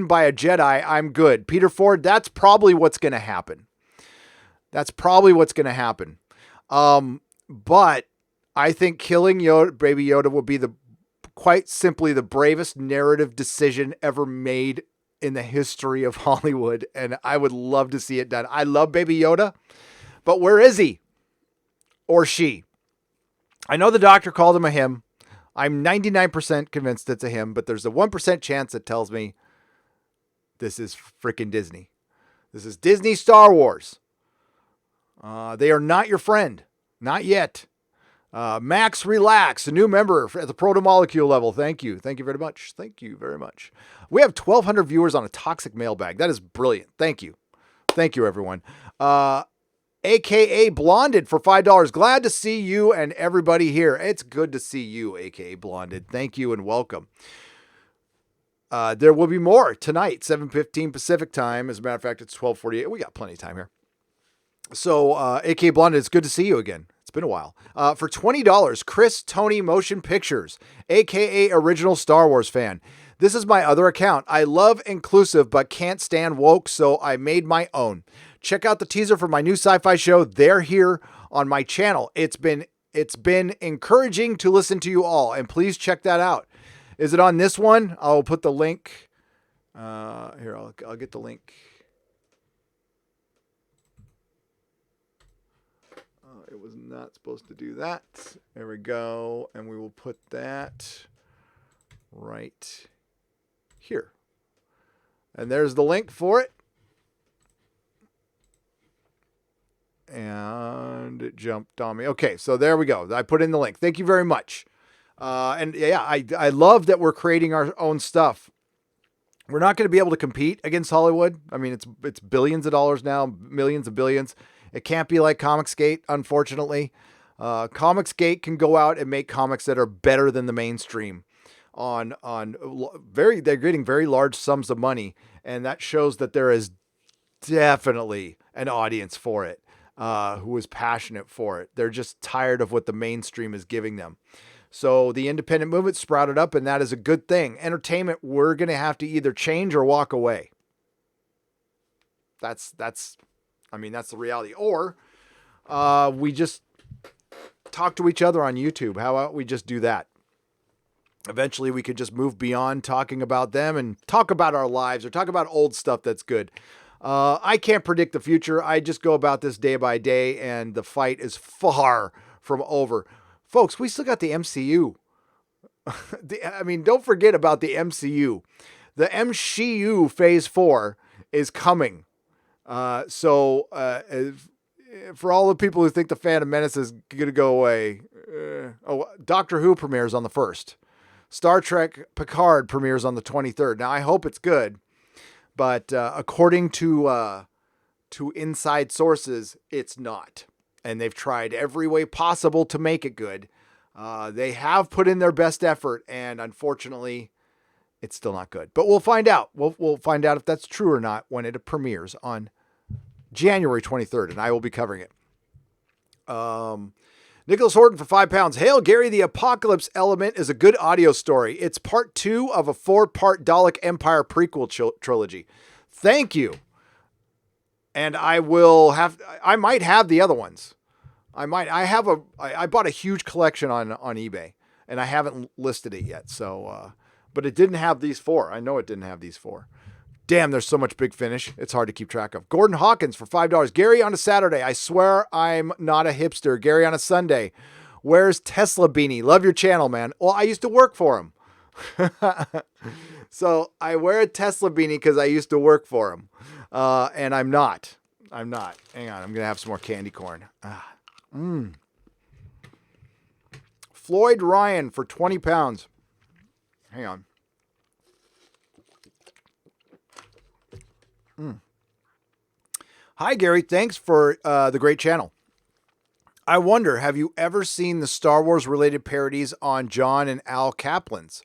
B: by a Jedi, I'm good. Peter Ford, that's probably what's going to happen. But I think killing Baby Yoda would be quite simply the bravest narrative decision ever made in the history of Hollywood. And I would love to see it done. I love Baby Yoda, but where is he? Or she? I know the doctor called him a him. I'm 99% convinced it's a him, but there's a 1% chance that tells me this is freaking Disney. This is Disney Star Wars. They are not your friend. Not yet. Max Relax, a new member at the proto-molecule level. Thank you. Thank you very much. Thank you very much. We have 1,200 viewers on a toxic mailbag. That is brilliant. Thank you. Thank you, everyone. AKA Blonded for $5. Glad to see you and everybody here. It's good to see you, AKA Blonded. Thank you and welcome. There will be more tonight, 7:15 Pacific time. As a matter of fact, it's 12:48. We got plenty of time here. So, AKA Blonded, it's good to see you again. It's been a while. For $20, Chris Tony Motion Pictures, AKA Original Star Wars fan. This is my other account. I love inclusive, but can't stand woke, so I made my own. Check out the teaser for my new sci-fi show. They're here on my channel. It's been encouraging to listen to you all, and please check that out. Is it on this one? I'll put the link. Here, I'll get the link. It was not supposed to do that. There we go. And we will put that right here. And there's the link for it. And it jumped on me. Okay, so there we go. I put in the link. Thank you very much. And yeah, I love that we're creating our own stuff. We're not going to be able to compete against Hollywood. I mean, it's billions of dollars now, millions of billions. It can't be like Comicsgate, unfortunately. Comicsgate can go out and make comics that are better than the mainstream. They're getting very large sums of money, and that shows that there is definitely an audience for it, who is passionate for it. They're just tired of what the mainstream is giving them. So the independent movement sprouted up, and that is a good thing. Entertainment, we're going to have to either change or walk away. That's the reality. Or we just talk to each other on YouTube. How about we just do that? Eventually, we could just move beyond talking about them and talk about our lives or talk about old stuff that's good. I can't predict the future. I just go about this day by day, and the fight is far from over. Folks, we still got the MCU. Don't forget about the MCU. The MCU Phase 4 is coming. For all the people who think the Phantom Menace is going to go away, Doctor Who premieres on the 1st. Star Trek Picard premieres on the 23rd. Now, I hope it's good, but according to inside sources, it's not. And they've tried every way possible to make it good. They have put in their best effort, and unfortunately, it's still not good. But we'll find out. We'll find out if that's true or not when it premieres on January 23rd, and I will be covering it. Nicholas Horton for £5. Hail, Gary, the Apocalypse Element is a good audio story. It's part 2 of a 4-part Dalek Empire prequel trilogy. Thank you. And I might have the other ones. I bought a huge collection on eBay, and I haven't listed it yet. So, but it didn't have these 4. I know it didn't have these 4. Damn, there's so much Big Finish. It's hard to keep track of. Gordon Hawkins for $5. Gary on a Saturday. I swear I'm not a hipster. Gary on a Sunday. Where's Tesla Beanie? Love your channel, man. Well, I used to work for him. So I wear a Tesla beanie because I used to work for him. And I'm not. Hang on. I'm going to have some more candy corn. Floyd Ryan for £20. Hang on. Hi, Gary. Thanks for the great channel. I wonder, have you ever seen the Star Wars related parodies on John and Al Kaplan's?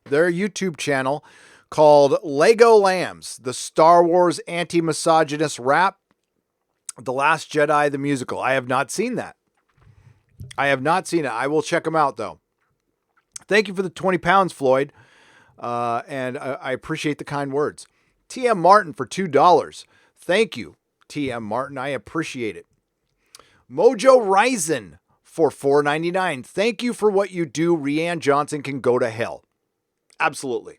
B: Their YouTube channel called Lego Lambs, the Star Wars anti-misogynist rap, The Last Jedi, the musical. I have not seen that. I will check them out, though. Thank you for the £20, Floyd. And I appreciate the kind words. TM Martin for $2. Thank you, TM Martin. I appreciate it. Mojo Ryzen for $4.99. Thank you for what you do. Rianne Johnson can go to hell. Absolutely.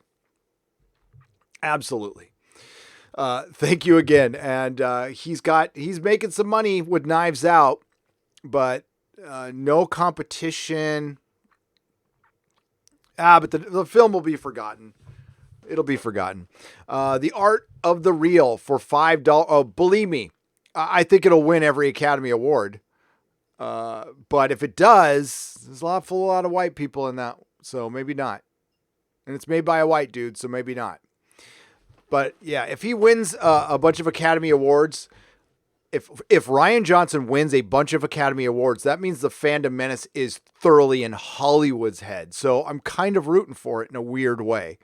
B: Thank you again. And he's making some money with Knives Out, but no competition. But the film will be forgotten. It'll be forgotten. The Art of the Real for $5. Oh, believe me, I think it'll win every Academy Award. But if it does, there's a lot of white people in that, so maybe not. And it's made by a white dude, so maybe not. But yeah, if he wins a bunch of Academy Awards, if Rian Johnson wins a bunch of Academy Awards, that means the Phantom Menace is thoroughly in Hollywood's head. So I'm kind of rooting for it in a weird way.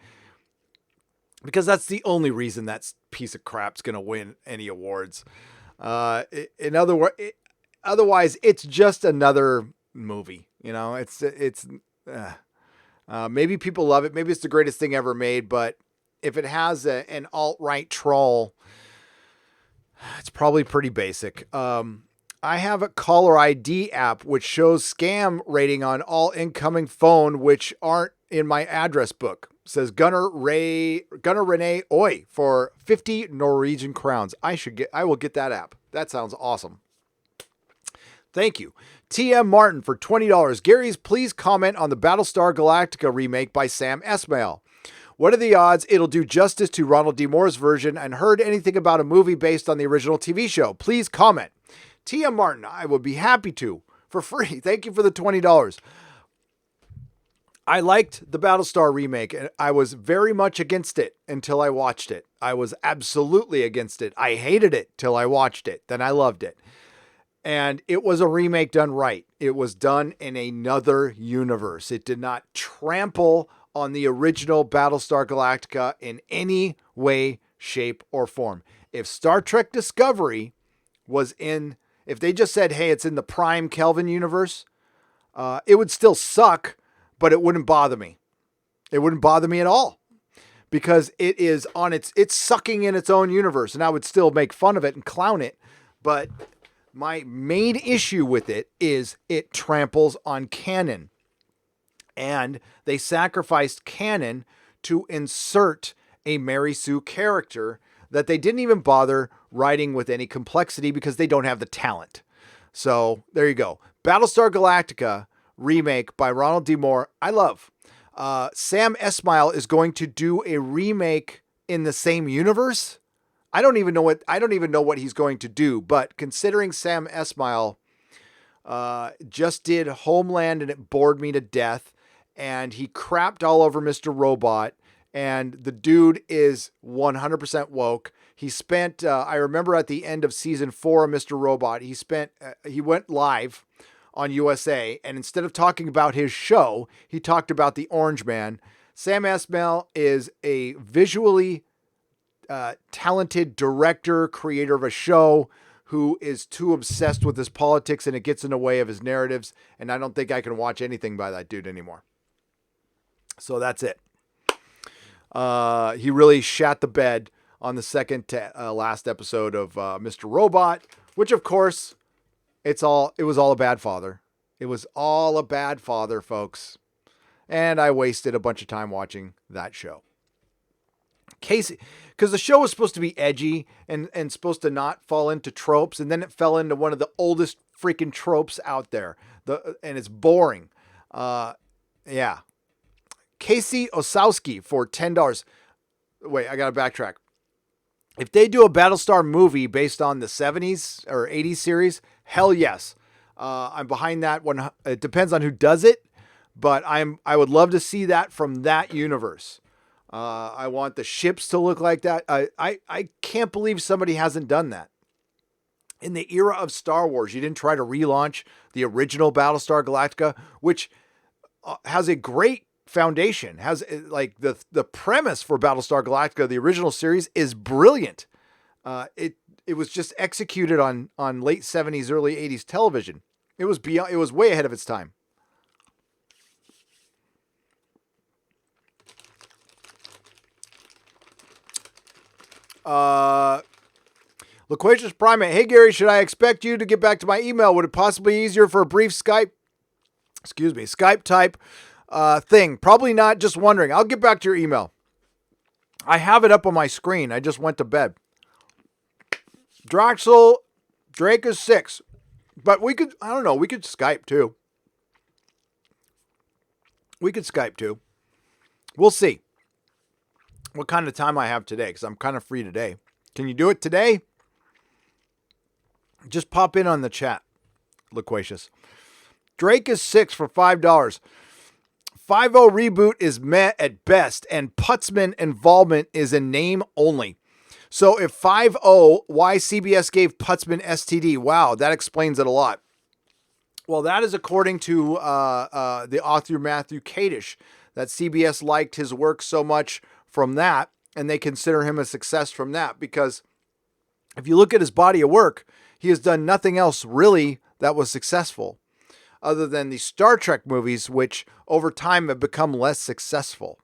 B: Because that's the only reason that piece of crap's going to win any awards. In other words, otherwise, it's just another movie. You know, Maybe people love it. Maybe it's the greatest thing ever made. But if it has an alt-right troll, it's probably pretty basic. I have a caller ID app which shows scam rating on all incoming phone which aren't in my address book. It says Gunnar Rene Oi for 50 Norwegian crowns. I will get that app. That sounds awesome. Thank you. TM Martin for $20. Gary's, please comment on the Battlestar Galactica remake by Sam Esmail. What are the odds it'll do justice to Ronald D. Moore's version, and heard anything about a movie based on the original TV show? Please comment. TM Martin, I would be happy to, for free. Thank you for the $20. I liked the Battlestar remake, and I was very much against it until I watched it. I was absolutely against it. I hated it till I watched it. Then I loved it. And it was a remake done right. It was done in another universe. It did not trample on the original Battlestar Galactica in any way, shape, or form. If Star Trek Discovery was in, if they just said, hey, it's in the Prime Kelvin universe, it would still suck, but it wouldn't bother me. It wouldn't bother me at all because it is on it's sucking in its own universe, and I would still make fun of it and clown it. But my main issue with it is it tramples on canon. And they sacrificed canon to insert a Mary Sue character that they didn't even bother writing with any complexity because they don't have the talent. So there you go. Battlestar Galactica remake by Ronald D. Moore. I love. Sam Esmail is going to do a remake in the same universe. I don't even know what he's going to do, but considering Sam Esmail just did Homeland and it bored me to death, and he crapped all over Mr. Robot, and the dude is 100% woke. He spent, I remember at the end of season 4 of Mr. Robot, he went live on USA, and instead of talking about his show, he talked about the Orange Man. Sam Esmail is a visually talented director, creator of a show who is too obsessed with his politics and it gets in the way of his narratives. And I don't think I can watch anything by that dude anymore. So that's it. He really shat the bed on the second to last episode of Mr. Robot, which of course it was all a bad father. It was all a bad father, folks. And I wasted a bunch of time watching that show. Casey, because the show was supposed to be edgy and supposed to not fall into tropes, and then it fell into one of the oldest freaking tropes out there. And it's boring. Yeah. Casey Osowski for $10. Wait, I gotta backtrack. If they do a Battlestar movie based on the 70s or 80s series, hell yes. I'm behind that one. It depends on who does it, but I would love to see that from that universe. I want the ships to look like that. I can't believe somebody hasn't done that. In the era of Star Wars, you didn't try to relaunch the original Battlestar Galactica, which has a great foundation, has like the premise for Battlestar Galactica, the original series, is brilliant. It was just executed on late 70s, early 80s television. It was way ahead of its time. Loquacious Primate. Hey Gary, should I expect you to get back to my email? Would it possibly be easier for a brief Skype type thing? Probably not. Just wondering. I'll get back to your email. I have it up on my screen. I just went to bed. Drake is 6. But we could Skype too. We'll see what kind of time I have today, because I'm kind of free today. Can you do it today? Just pop in on the chat, Loquacious. Drake is 6 for $5. 5-0 reboot is meh at best, and Putzman involvement is in name only. So if 5-0, why CBS gave Putzman STD? Wow, that explains it a lot. Well, that is according to the author Matthew Kadish, that CBS liked his work so much from that, and they consider him a success from that, because if you look at his body of work, he has done nothing else really that was successful. other than the Star Trek movies, which over time have become less successful.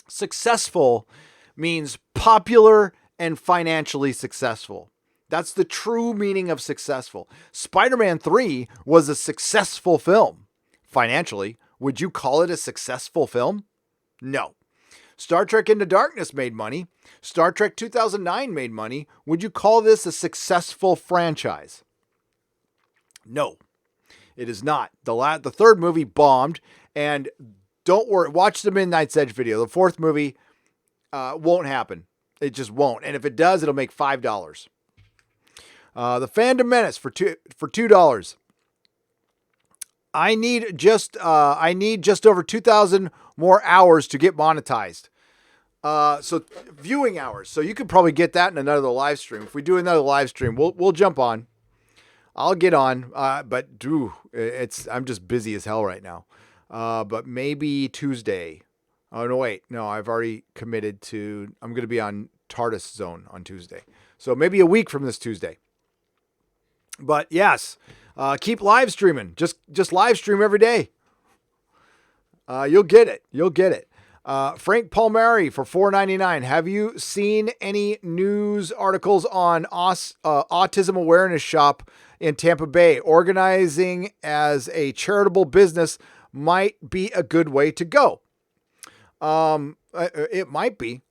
B: Successful means popular and financially successful. That's the true meaning of successful. Spider-Man 3 was a successful film. Financially, would you call it a successful film? No. Star Trek Into Darkness made money. Star Trek 2009 made money. Would you call this a successful franchise? No, it is not. The third movie bombed, and don't worry, watch the Midnight's Edge video. The fourth movie won't happen. It just won't. And if it does, it'll make $5. The Phantom Menace for $2. I need just over 2,000 more hours to get monetized. So viewing hours. So you could probably get that in another live stream. If we do another live stream, we'll jump on. I'll get on. But I'm just busy as hell right now. But maybe Tuesday. Oh no, wait. No, I've already committed to. I'm going to be on TARDIS Zone on Tuesday. So maybe a week from this Tuesday. But yes, keep live streaming. Just live stream every day. You'll get it. You'll get it. Frank Palmieri for $4.99. Have you seen any news articles on Autism Awareness Shop in Tampa Bay? Organizing as a charitable business might be a good way to go. It might be.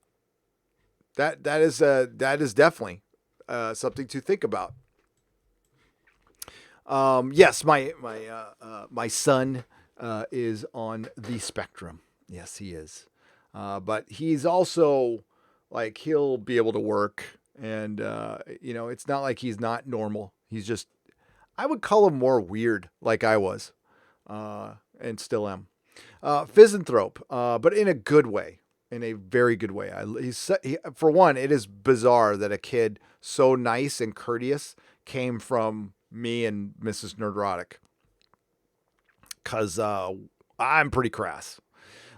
B: That is definitely something to think about. Yes, my son is on the spectrum. Yes, he is. But he's also like, he'll be able to work, and it's not like he's not normal. He's just, I would call him more weird, like I was, and still am. Physanthrope, but in a good way, in a very good way. For one, it is bizarre that a kid so nice and courteous came from me and Mrs. Nerdrotic, because I'm pretty crass.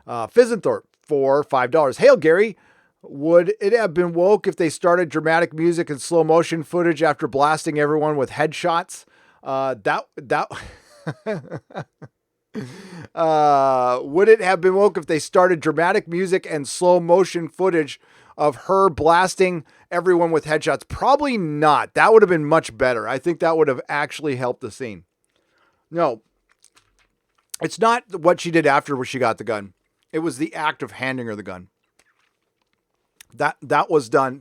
B: Physanthrope for $5. Hail, Gary. Would it have been woke if they started dramatic music and slow motion footage after blasting everyone with headshots? Would it have been woke if they started dramatic music and slow motion footage of her blasting everyone with headshots? Probably not. That would have been much better. I think that would have actually helped the scene. No, it's not what she did after she got the gun. It was the act of handing her the gun. That was done.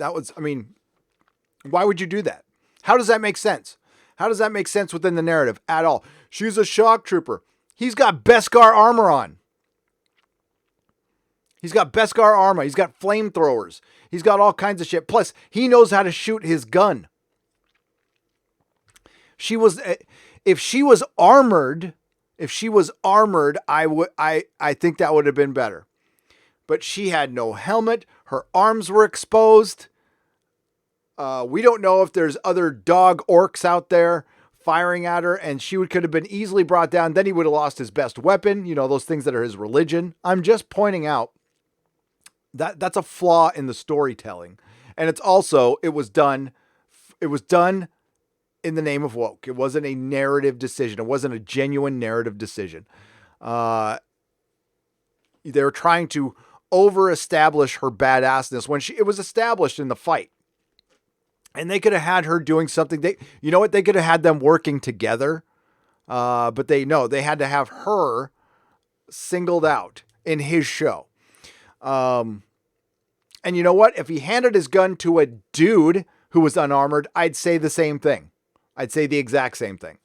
B: Why would you do that? How does that make sense? How does that make sense within the narrative at all? She's a shock trooper. He's got Beskar armor on. He's got Beskar armor. He's got flamethrowers. He's got all kinds of shit. Plus, he knows how to shoot his gun. If she was armored, I think that would have been better. But she had no helmet. Her arms were exposed. We don't know if there's other dog orcs out there firing at her, and she could have been easily brought down. Then he would have lost his best weapon. Those things that are his religion. I'm just pointing out that's a flaw in the storytelling. And it was done in the name of woke. It wasn't a narrative decision. It wasn't a genuine narrative decision. They were trying to over-establish her badassness when it was established in the fight. And they could have had her doing something. They could have had them working together. But they had to have her singled out in his show. And you know what? If he handed his gun to a dude who was unarmored, I'd say the same thing. I'd say the exact same thing.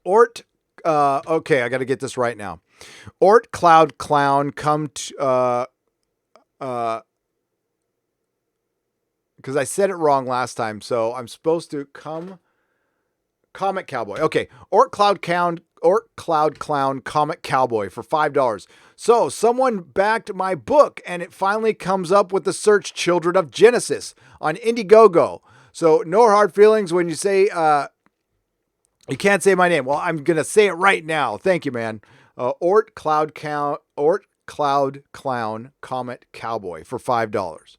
B: Ort, okay, I got to get this right now. Ort Cloud Clown come to, because I said it wrong last time, so I'm supposed to Comic Cowboy. Okay, Ort Cloud Clown Comic Cowboy for $5. So someone backed my book, and it finally comes up with the search Children of Genesis on Indiegogo. So no hard feelings when you say you can't say my name. Well, I'm gonna say it right now. Thank you, man. Ort Cloud Clown Comet Cowboy for $5.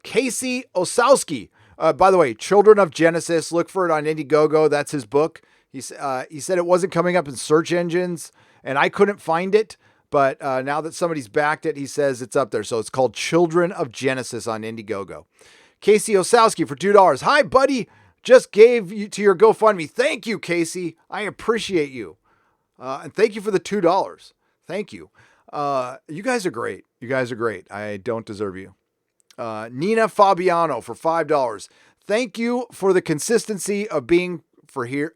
B: Casey Osowski By the way, Children of Genesis, look for it on Indiegogo. That's his book. He said it wasn't coming up in search engines, and I couldn't find it. But now that somebody's backed it, he says it's up there. So it's called Children of Genesis on Indiegogo. Casey Osowski for $2. Hi, buddy. Just gave you to your GoFundMe. Thank you, Casey. I appreciate you. And thank you for the $2. Thank you. You guys are great. You guys are great. I don't deserve you. Nina Fabiano for $5. Thank you for the consistency of being for here.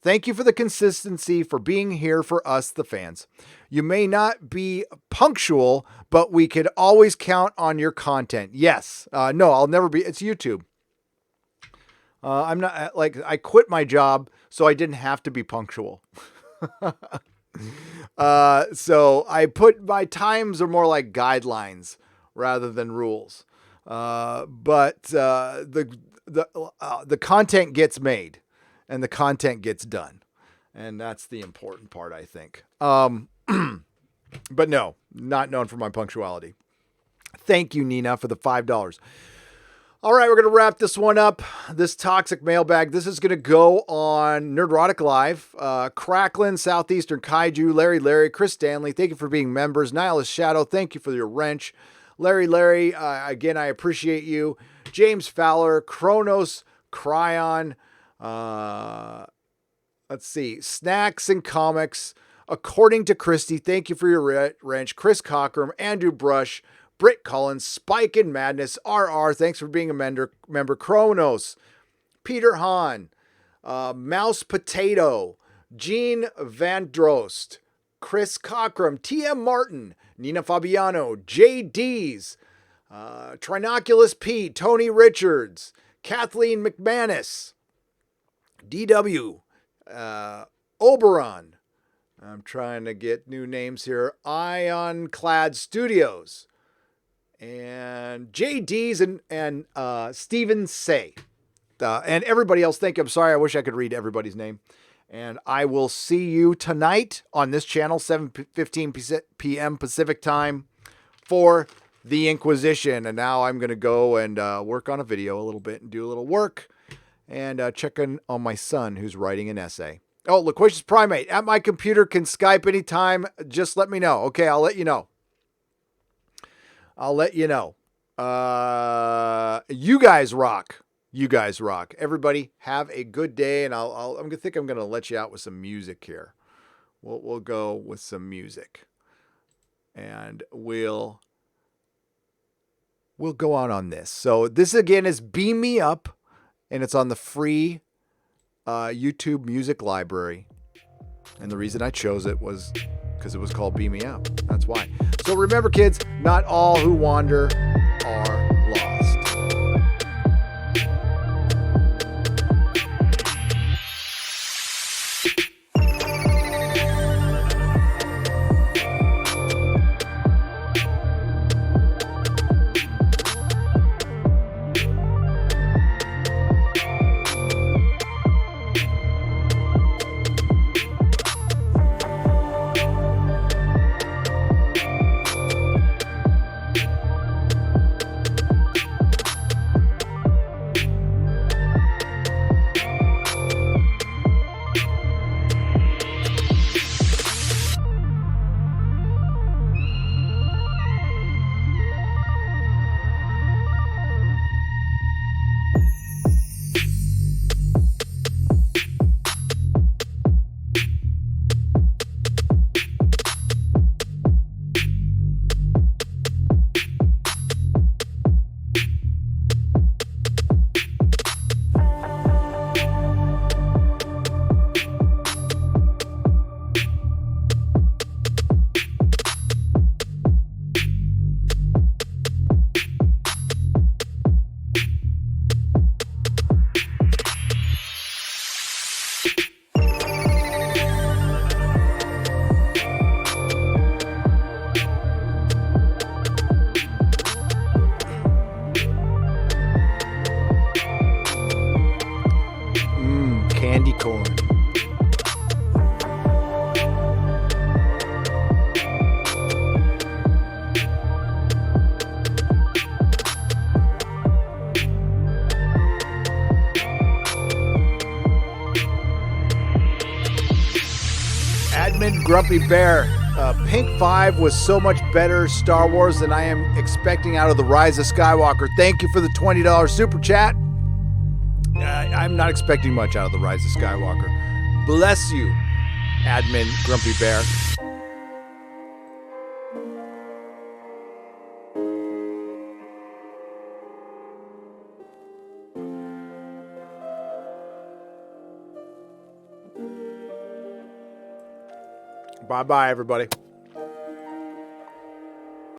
B: Thank you for the consistency for being here for us, the fans. You may not be punctual, but we could always count on your content. Yes. No, I'll never be. It's YouTube. I'm not I quit my job so I didn't have to be punctual. So I put my times are more like guidelines rather than rules. But the content gets made and the content gets done. And that's the important part, I think. But no, not known for my punctuality. Thank you, Nina, for the $5. All right, we're going to wrap this one up. This toxic mailbag. This is going to go on Nerdrotic Live. Cracklin, Southeastern Kaiju, Larry, Chris Stanley, thank you for being members. Nihilist Shadow, thank you for your wrench. Larry, again, I appreciate you. James Fowler, Kronos, Cryon, let's see, Snacks and Comics, According to Christy, thank you for your wrench. Chris Cockrum, Andrew Brush, Britt Collins, Spike and Madness, RR, thanks for being a member. Kronos, Peter Hahn, Mouse Potato, Gene Vandrost, Chris Cockrum, TM Martin, Nina Fabiano, JD's, Trinoculus P, Tony Richards, Kathleen McManus, DW, Oberon, I'm trying to get new names here, Ironclad Studios, and JD's and Steven Say. And everybody else, thank you. I'm sorry, I wish I could read everybody's name. And I will see you tonight on this channel, 7:15 p.m. Pacific time, for the Inquisition. And now I'm going to go and work on a video a little bit and do a little work and check in on my son who's writing an essay. Oh, Loquacious Primate, at my computer, can Skype anytime. Just let me know. Okay, I'll let you know. You guys rock. You guys rock. Everybody have a good day, and I'm going to let you out with some music here. We'll go with some music, and we'll go on this. So this again is Beam Me Up, and it's on the free YouTube music library. And the reason I chose it was because it was called Beam Me Up. That's why. So remember, kids, not all who wander are lost. Candy corn. Admin Grumpy Bear. Pink 5 was so much better Star Wars than I am expecting out of The Rise of Skywalker. Thank you for the $20 super chat. I'm not expecting much out of The Rise of Skywalker. Bless you, Admin Grumpy Bear. Bye-bye, everybody.